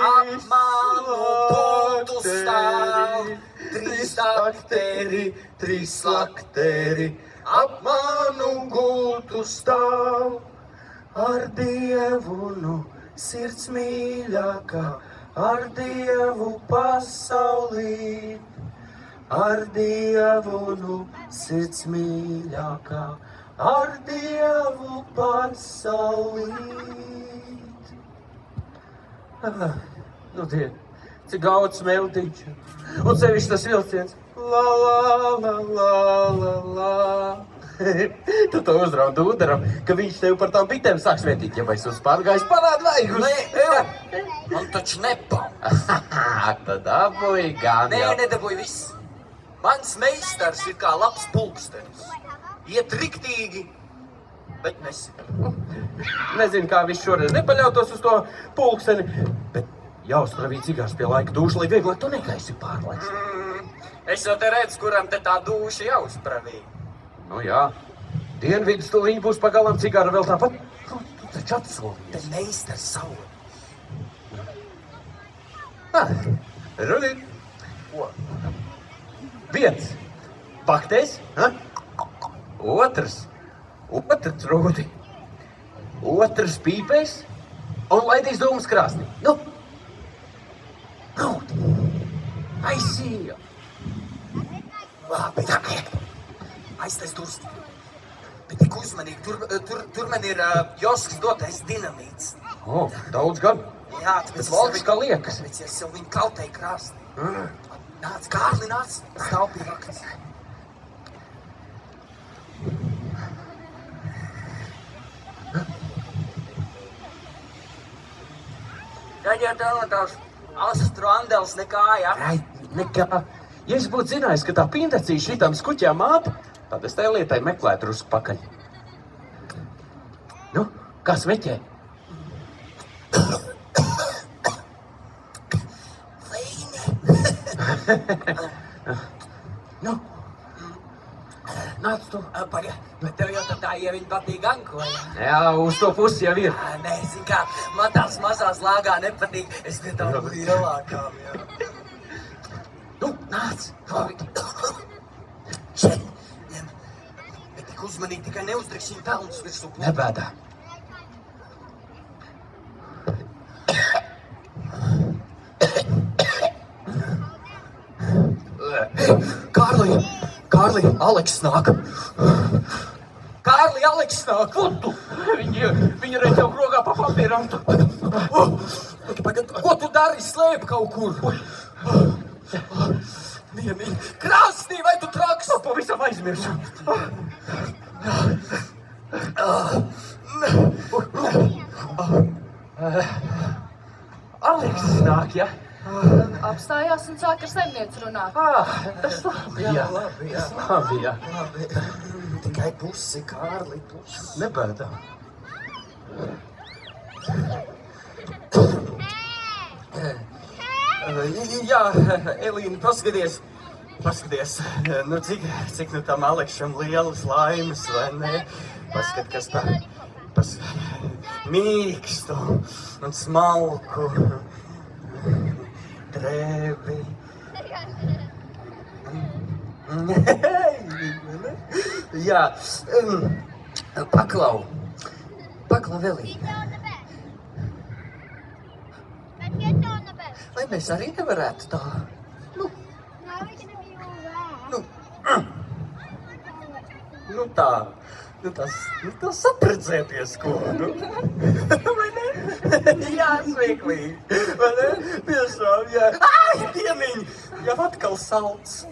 apmānu pultu stāv. Trīs dakteri, apmānu gultu stāv. Ar Dievu nu sirds mīļākā, ar Dievu pasaulī. Ar Dievu nu sirds mīļākā, ar Dievu pasaulīt. Nu tie, cik gauds meltīčs. Un sevišķi tas vilciens. La la la la la la. Tu to uzraudi Dūdaram, ka viņš tev par tām bitēm sāks vietīt, ja mēs uz pārgājis parādu vaigus. Nē, man taču nepam. Tad dabūji gan Nē, jau. nedabūji viss. Mans meistars ir kā labs pulkstenis. Iet riktīgi, bet nesit. Nezinu, kā viņš šoreiz nepaļautos uz to pulksteni, bet Jāuzpravī cigārs pie laika dūša, lai vieglāk tu nekaisi pārlaist. Es jau te redzu, kuram te tā dūša jāuzpravī. Nu jā, dienvidus tuliņi būs pagalam cigāra vēl tāpat. Tu taču atsolījies. Te meistars savu. Rudi. Viens. Baktēs. Otrs rūdi. Otrs pīpēs. Un laidīs dūmus krāsnī. Nu. Rūdi. Aizsīja. Labi. Aiztais dursti. Bet tik uzmanīgi. Tur man ir Josks dotais dinamīts. O, daudz gan. Jā, tas valks kā liekas. Bet es jau viņu kautēju krāsnī. Nāc, Kārli, nāc. Stāv pie vaktas. Tagad vēl tavs astru andels nekā, jā? Ai, nekā. Ja es būtu zinājis, ka tā pindacīša šitam skuķjām māte, tad es tai lietai meklētu drusku pakaļ. Nu, kā sveķē? Nu, nāc tu. Paga, bet tev jau tā ieviņa patīk ankoja. Jā, uz to pusi jau ir. Nē, zin kā, man tās mazās lāgā nepatīk. Es pie tām lielākām, jā. Nu, nāc. Šeit, ņem. Bet tik uzmanīgi, tikai neuzdrikšķiņ pelnus virsū plūdu. Nebēdā. Kārli, Aleks nāk. Kārli, Aleks nāk. Ko tu? Viņa reiz jau krogā pa papīram. Ko tu dari? Slēp kaut kur. Mierīgi. Krāsnī, vai tu traks? Pavisam aizmirsu. Aleks nāk, ja? Apstājās un sāk ar saimnieci runāt. Tas labi, jā. Tas labi, jā. Tikai pusi, Kārli, pusi. Nebēdā. Jā, Elīna, paskaties. Nu, cik nu tam Alekšam lielas laimes, vai ne? Paskat, kas tā mīkstu un smalku. Drēbi. Jā, paklau Elī. Vai mēs arī nevarētu tā? Nu tā. Nu tas saprecēties ko, nu? Vai ne? Jā, smieklīgi. Vai ne? Tiešām, jā. Ai, dieniņ! Jau atkal salds.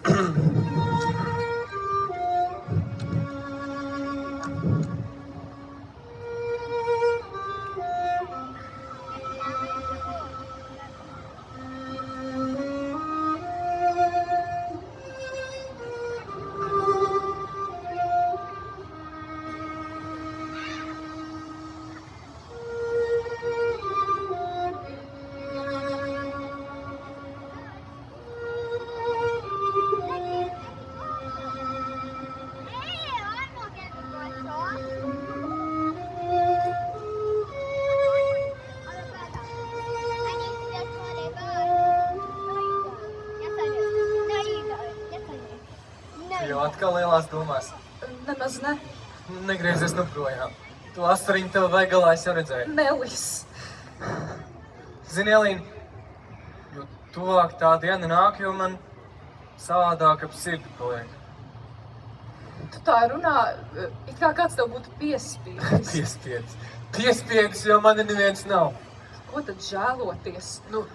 Atkal lielās domās. Nemaz ne. Negriezies nu projām. Tu astariņu tev vai galā es jau redzēju. Nelis. Zini, Elīna, jo tuvāk tā diena nāk, jo man savādāk ap sirdi paliek. Tu tā runā, it kā kāds tev būtu piespiedis. Piespiedis, jo mani neviens nav. Ko tad žēloties? Nu,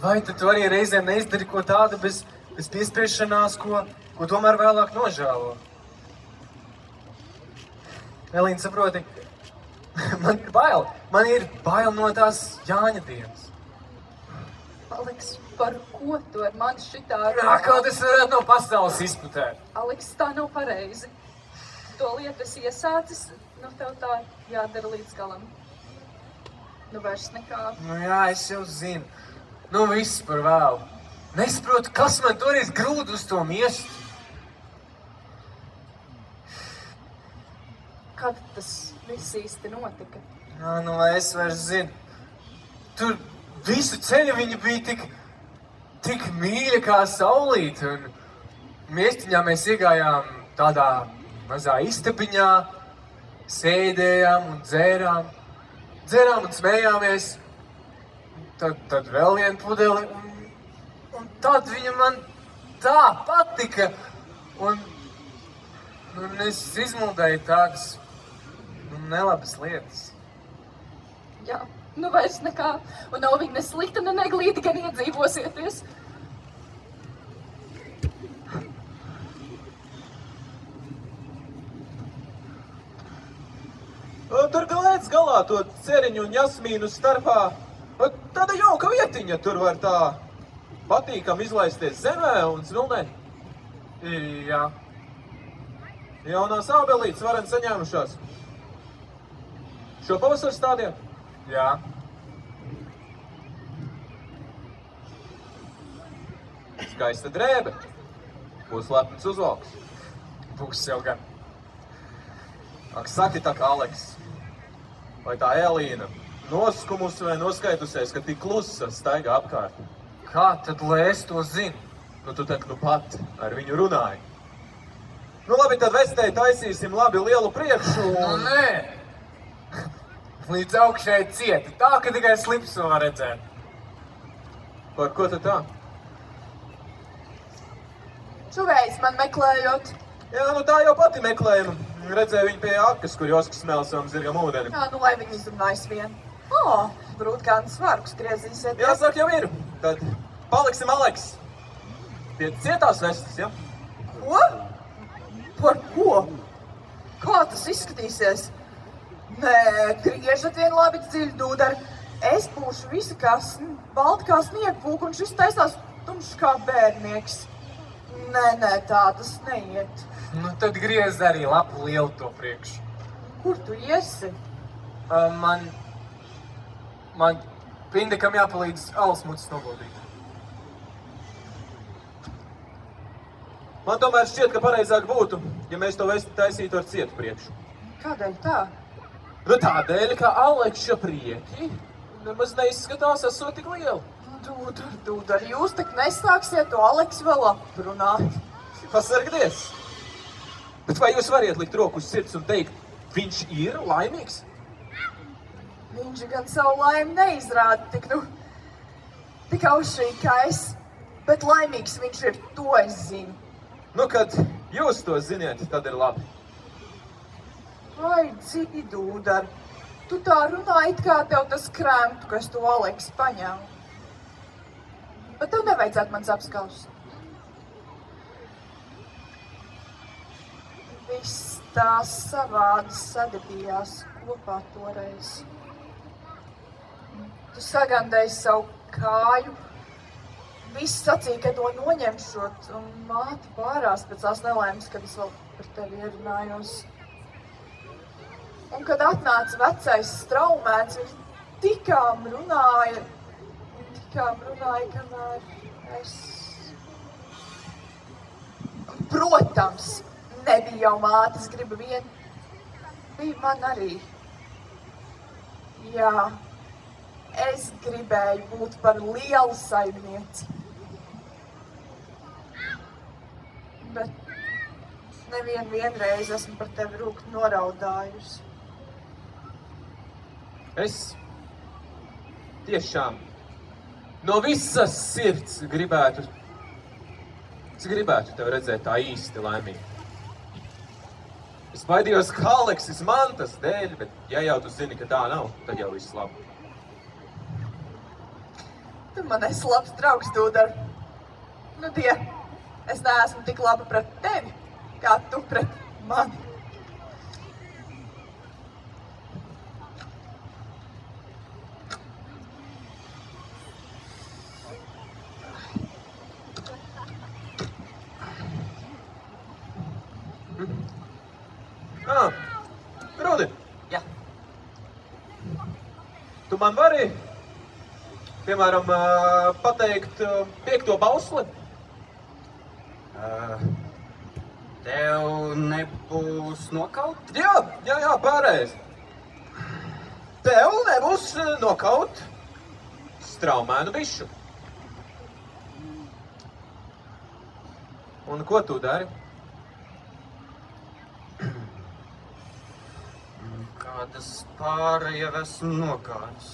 vai tad tu arī reizēm neizdari ko tādu bez piespiešanās, ko tomēr vēlāk nožēlo? Elīna, saproti, man ir bail. Man ir bail no tās Jāņa dienas. Aleks, par ko tu ar mani šitā Jā, kaut es varētu no pasaules izputēt. Aleks, tā nav pareizi. To lietu esi iesācis, nu tev tā jādara līdz galam. Nu vairs nekā. Nu jā, es jau zinu. Nu viss par vēlu. Nesaprotu, kas man toreiz grūda uz to miestu. Kad tas viss īsti notika? Jā, nu vai es vairs zinu. Tur visu ceļu viņa bija tik mīļa kā saulīte. Un miestiņā mēs iegājām tādā mazā istabiņā, sēdējām un dzērām. Dzērām un smējāmies. Tad vēl viena pudeli. Un tad viņa man tā patika. Un es izmuldēju tādas nelabas lietas. Jā, nu vairs nekā. Un nav viņa ne slikta, ne neglīta, gan iedzīvosieties. Tur galēdz galā to ceriņu un jasmīnu starpā. Tāda jauka vietiņa, tur var tā patīkam izlaisties zemē un svilnēt. Jā. Jaunās ābelītes varen saņēmušās. Šo pavasaru stādiem? Jā. Skaista drēbe. Būs lepns uzvalks. Būs jau gan. Ak, saki tā kā Aleks. Vai tā Elīna noskumusi vai noskaitusies, ka tik klusa staigā apkārt? Kā tad, lai es to zinu? Nu, tu tak nu pat ar viņu runāji. Nu, labi, tad vestēji taisīsim labi lielu priekšu Nu, un... nē. Līdz augšai cieti. Tā, ka tikai slips var redzēt. Par ko tad tā? Šuvējas man meklējot. Jā, nu tā jau pati meklējuma. Redzēju viņu pie akas, kur Joska smēl savam zirgam ūdeni. Jā, nu lai viņi izrunājas vien. Brūtkāns svarkus griezīsiet. Jāsāk jau ir. Tad paliksim Aleks. Pie cietās vestas, ja? Ko? Par ko? Kā tas izskatīsies? Nē, griežat vien labi dziļi, dūdari. Es būšu visa kā balta kā sniegpūka, un šis taisās tumšs kā bērnieks. Nē, tā tas neiet. Nu, tad griez arī lapu lielu to priekšu. Kur tu iesi? Man Pindekam jāpalīdz alus mutis nogodīt. Man tomēr šķiet, ka pareizāk būtu, ja mēs to vesti taisītu ar cietu priekšu. Kādēļ tā? Nu tādēļ, ka Alekša prieki nemaz neizskatās esot tik lieli. Dūdari, jūs tak nesāksiet to Aleksu vēl aprunāt. Pasargdies! Bet vai jūs variet likt roku uz sirds un teikt, viņš ir laimīgs? Viņš gan savu laimi neizrāda tik aušīgi kā es, bet laimīgs viņš ir, to es zinu. Nu, kad jūs to ziniet, tad ir labi. Vai citi dūdari, tu tā runā, it kā tev tas krēmtu, ka es to Aleksu paņēmu. Bet tev nevajadzētu mans apskaust. Viss tā savādi sadebījās kopā toreiz. Tu sagandēji savu kāju, viss sacīja, ka to noņemšot, un māte bārās pēc tās nelaimes, kad es vēl par tevi ierunājos. Un kad atnāca vecais straumēns, viņš tikām runāja, kamēr es... Protams, nebija jau mātes griba vien, bija man arī. Jā, es gribēju būt par lielu saimnieci. Bet vienreiz esmu par tevi rūkt noraudājusi. Es tiešām no visas sirds gribētu tevi redzēt tā īsti laimīgi. Es baidījos, ka Aleksis man tas dēļ, bet ja jau tu zini, ka tā nav, tad jau viss labi. Tu man esi labs draugs, dūdari. Nu, die, es neesmu tik laba pret tevi, kā tu pret mani. Rudi! Jā. Tu man vari Piemēram, pateikt 5. bausli. Tev nebūs nokaut? Jā, pareizi. Tev nebūs nokaut straumēnu bišu. Un ko tu dari? Kādas pāri jau esmu nokāvis.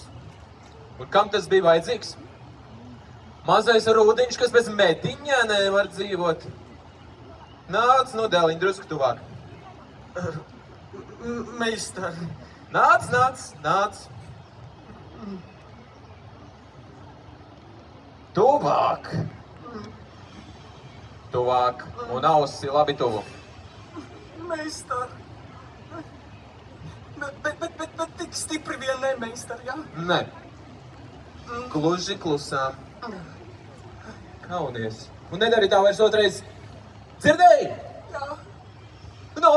Un kam tas bija vajadzīgs? Mazais rūdiņš, kas bez metiņā nevar dzīvot. Nāc, nu dēliņ, drusku tuvāk. Meistar. Nāc. Tuvāk. Tuvāk. Un ausi labi tuvu. Meistar. Bet tik stipri vien ne, meistar, jā? Nē. Gluži klusām. Kaunies. Un nedari tā vairs otrais. Dzirdēji? Jā. No.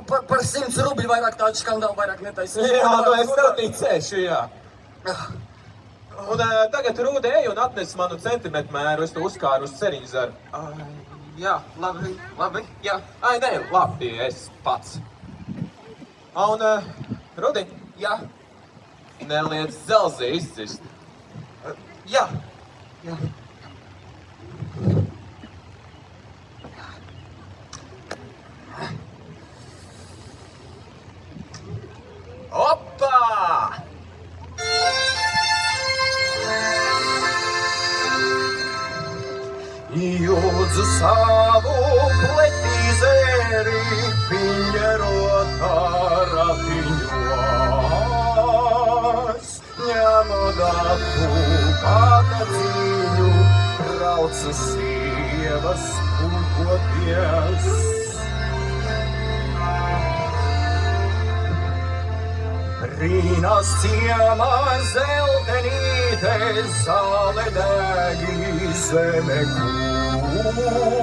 Par 100 rubļu vairāk tādu skandālu vairāk netaisīs. Jā, es tev ticēšu, jā. Un tagad Rūde ej un atnes manu centimetru mēru, es tu uzkāru uz ceriņu zaru. Jā, labi, jā. Ai, nē, labi, es pats. Un, Rudi, Jā, neliec dzelzī izcist. jā. Opa! Jūdzu savu pletīzeri, piņerotā rapiņos. Ņemu datu pakaciņu, braucu sievas pulkoties. Brīnās ciemā zeltenīte, zāle degi zeme kūp.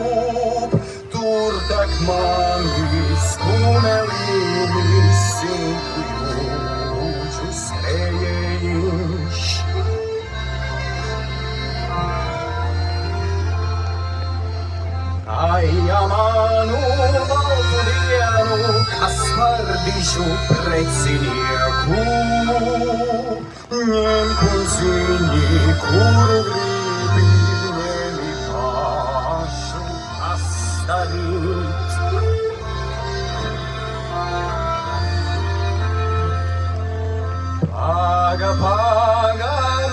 Tur tek mangis, kumelīnis, simtu jūdžu skrējiņš. Manu baltu dienu, kas par dižu precinieku. Ņem kundziņi, kuru gribi, ņemi pašu pastarīt. Paga,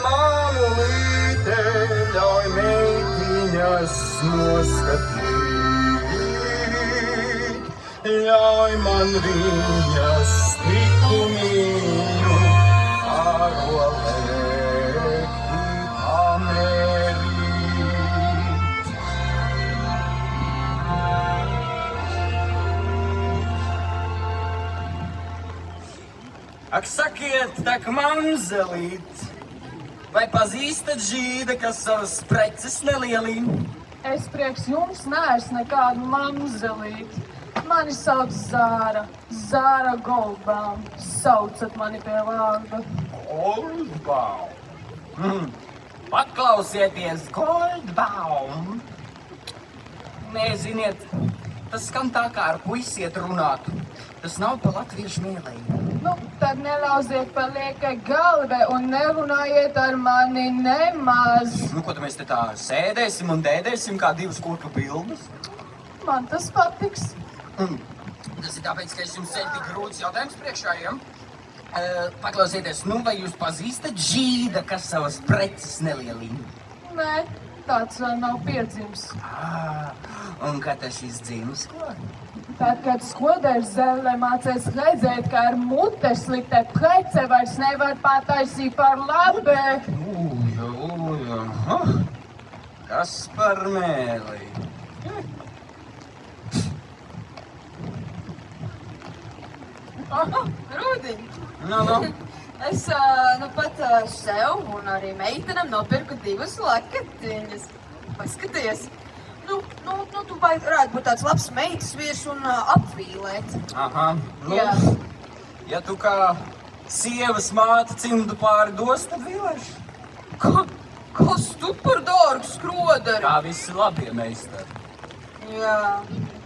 mamulīte, ļauj meitiņas noskatīt. Ļauj man viņas tikumiņu arolēkti pamērīt. Ak, sakiet, tak mamzelīt, vai pazīstat žīda, kas savas preces nelielīm? Es priekš jums neesmu nekādu mamzelīti. Mani sauc Zāra, Zāra Goldbaum. Saucat mani pie vārda. Goldbaum. Paklausieties, Goldbaum. Neziniet, tas skan tā kā ar puisiet runātu. Tas nav pa latviešu mīlēju. Nu, tad nelauziet pa liekai galvai un nerunājiet ar mani nemaz. Nu, ko tad mēs te tā sēdēsim un dēdēsim kā divas kurku bildes? Man tas patiks. Tas ir tāpēc, ka es jums ceļu tik grūts jautājums priekšā, ja? Paklausieties, nu vai jūs pazīstat žīda, kas savas preces nelielīm? Nē, tāds vēl nav piedzims. Un kad tas šis dzims, ko? Tad, kad skolotājs zēlē mācēs redzēt, ka ar mute slikte prece vairs nevar pataisīt par labi. Kas par mēli? Rūdiņ! Nu. Es nu pat sev un arī meitenam nopirku divas lakatiņas. Paskaties! Nu, Tu varētu būt tāds labs meitas vīrs un apvīlēt. Aha, nu, Jā. ja tu kā sievas māte cimdu pāri dos, tad vīlēšu. Kas tu par dārgu skrodari? Kā visi labie meistari. Jā,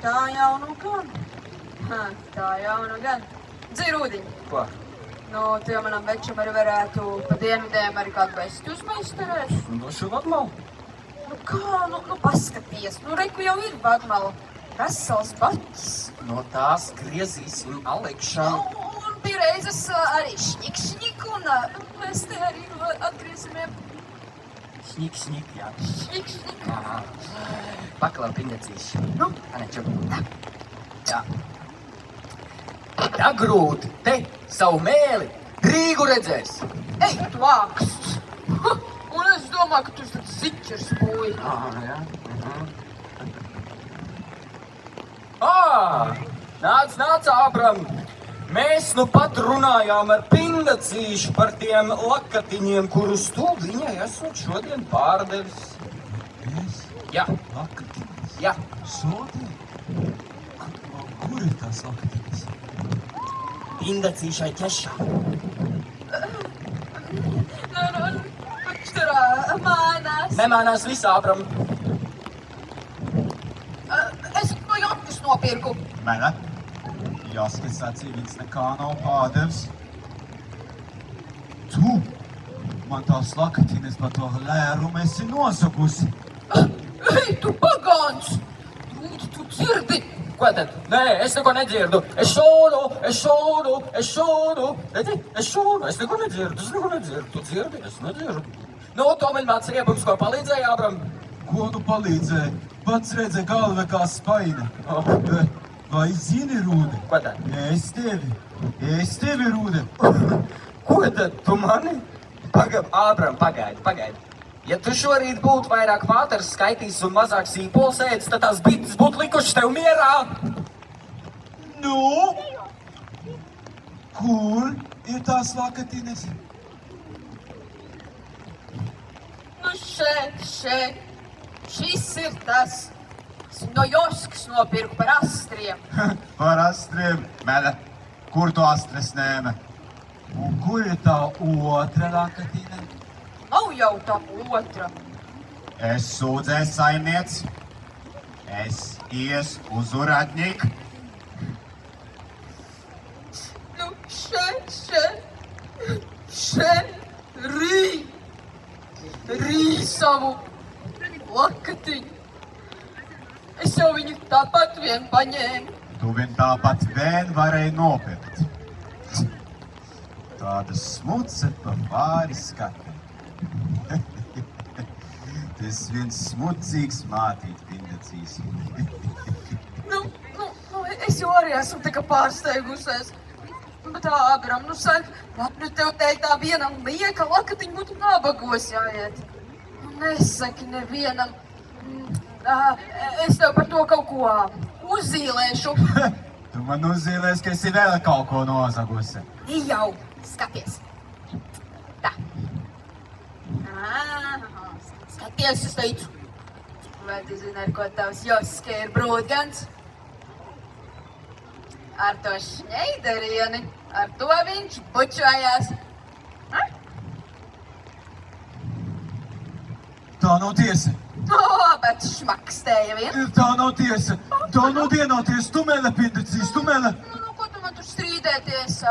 tā jau nu gan. Tā jau nu gan. Dzir ūdiņu. Ko? Nu, tu jau manam večam arī varētu pa dienvidēm arī kādu vesti uzmeistarēšu. Nu, došu vadmalu. Nu kā, nu paskaties. Nu, reku jau ir vadmala. Vesels baķis. No tās griezīsim Alekšā. Un pie reizes arī šņik, un mēs te arī atgriezīsim. Šņik, jā. Šņik. Aha. Paklau pindacīši. Nu? Aneču. Jā. Dagrūt te savu mēli, Rīgu redzēs. Ej, tu āksts. Un es domāju, ka tu esi tāds ziķers, puiši. Jā. Nāc, Ābram! Mēs nu pat runājām ar Pindacīšu par tiem lakatiņiem, kurus tu viņai esot šodien pārdevis. Es? Jā, Lakatiņas? jā. Sodē? Kur ir tās lakatiņas? Pindacīšai ķešā. Viņš tur mainās. Nemēnās visā, Ābram. Es no jaukas nopirku. Mene? Jāskat sacīja, viņas nekā nav pārdevis. Tu! Man tās lakatiņas par to lērumu esi nozagusi. Ej, tu pagāns! Tu dzirdi? Ko tad? Nē, es neko nedzirdu. Es šūnu. Redzi, es šūnu. Es neko nedzirdu. Tu dzirdi? Es nedzirdu. Nu, tomēr māc riebums, ko palīdzēja, Ābram. Ko nu palīdzēja? Pats redze galva kā spaina. Vai zini, Rūde? Ko tad? Es tevi, Rūde. Ko tad tu mani? Ābram, pagaidi. Ja tu šorīt būtu vairāk vāters skaitījis un mazāk sīpols ēdis, tad tās bites būtu likušas tev mierā. Nu? Kur ir tās lakatiņas? Nu šeit. Šis ir tas. Es no Joskas nopirku par astriem. Par astriem. Mene, kur tu astres nēme? Un kur ir tā otra lakatiņa? Nav jau tā otra. Es sūdzēju saimniec. Es ies uz uradņiku. Nu šeit. Rī savu lakatiņu. Es jau viņu tāpat vien paņēmu. Tu viņu tāpat vien varēji nopirkt. Tāda smuce pa pāri skati. Tas viens smucīgs mātīt Pindacīs. Nu, es jau arī esmu tā kā pārsteigusies. Bet Ābram, saka, nu tev teikt tā vienam lieka lakatiņu būtu nabagos jāiet. Nesaki nevienam. Es tev par to kaut ko uzzīlēšu. Tu man uzzīlēs, ka esi vēl kaut ko nozagusi. Jau, skaties. Tā. Skaties, es teicu. Vai tu zini, ar ko tavs Joska ir brūdgans? Ar to šņeiderieni. Ar to viņš bučojās. Tā nav tiesa. Bet šmakstēja vien. Tā nav tiesa. Tā nav dienoties. Tu mēle Pindacīs, tu mēle. Nu, ko tu man tur strīdēties?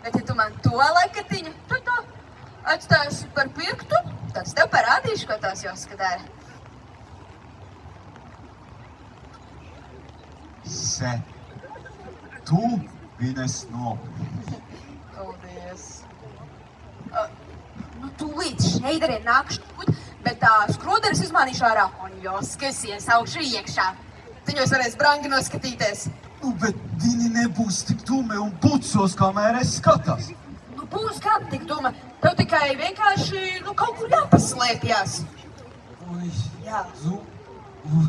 Bet ja tu man to lakatiņu, tu to atstājusi par pirktu, tad es tev parādīšu, ko tās Joska dara. Se. Tu viņas nopirki. Paldies. Nu, tūlīt šņeiderien nākšu tūt, bet skroderis izmānīšu ārā un Joskas iesaušu iekšā. Viņos varēs brangi noskatīties. Nu, bet viņi nebūs tik tumi un pucos, kamēr es skatās. Nu, būs kā tik doma. Tev tikai vienkārši, kaut kur jāpaslēpjas. Ui. Jā. Ui.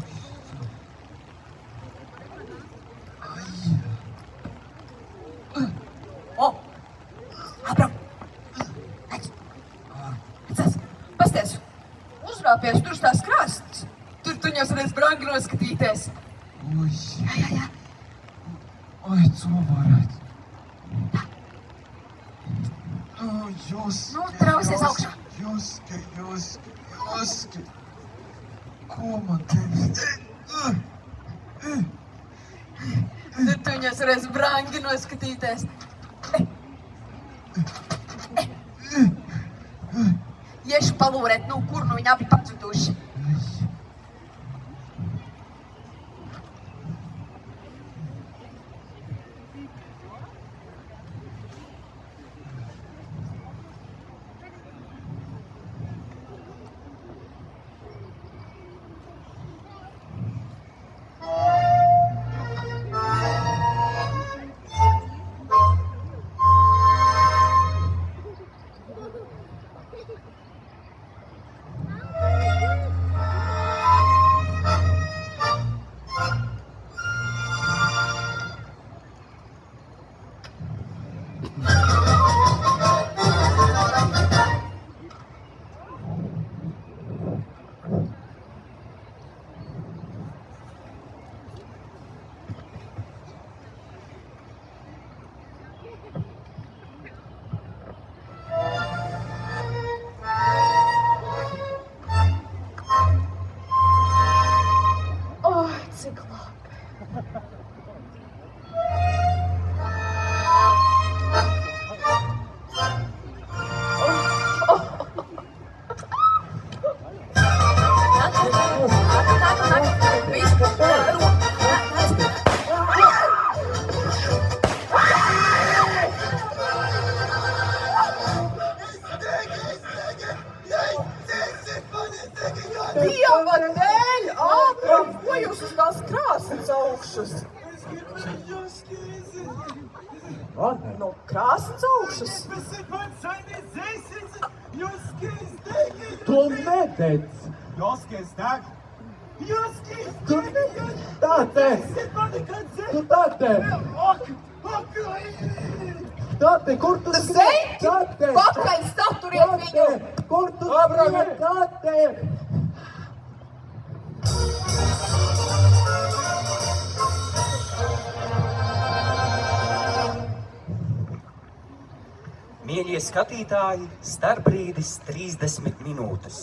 Ābram! Pasties! Uzrāpies, tur tās krāstas. Tur tu jau brangi noskatīties. Oi, Jā. ai, cilvēki. Jūs. Nu, trausies augšā. Juski. Ko man teikt? Tu viņos reiz brangi noskatīties. Iešu palūrēt, nu kur nu viņi abi pazuduši. Cik labi. Dieva dēļ, ātram, ko jūs uz tās krāsnes augšas? No krāsnes augšas? Tu nededz. Tu tāte. Tāte, kur tu Zeķi, Tāte. pakaļ saturiet viņu! Kur tu skrien? Tāte. Mīļie skatītāji, starpbrīdis 30 minūtes.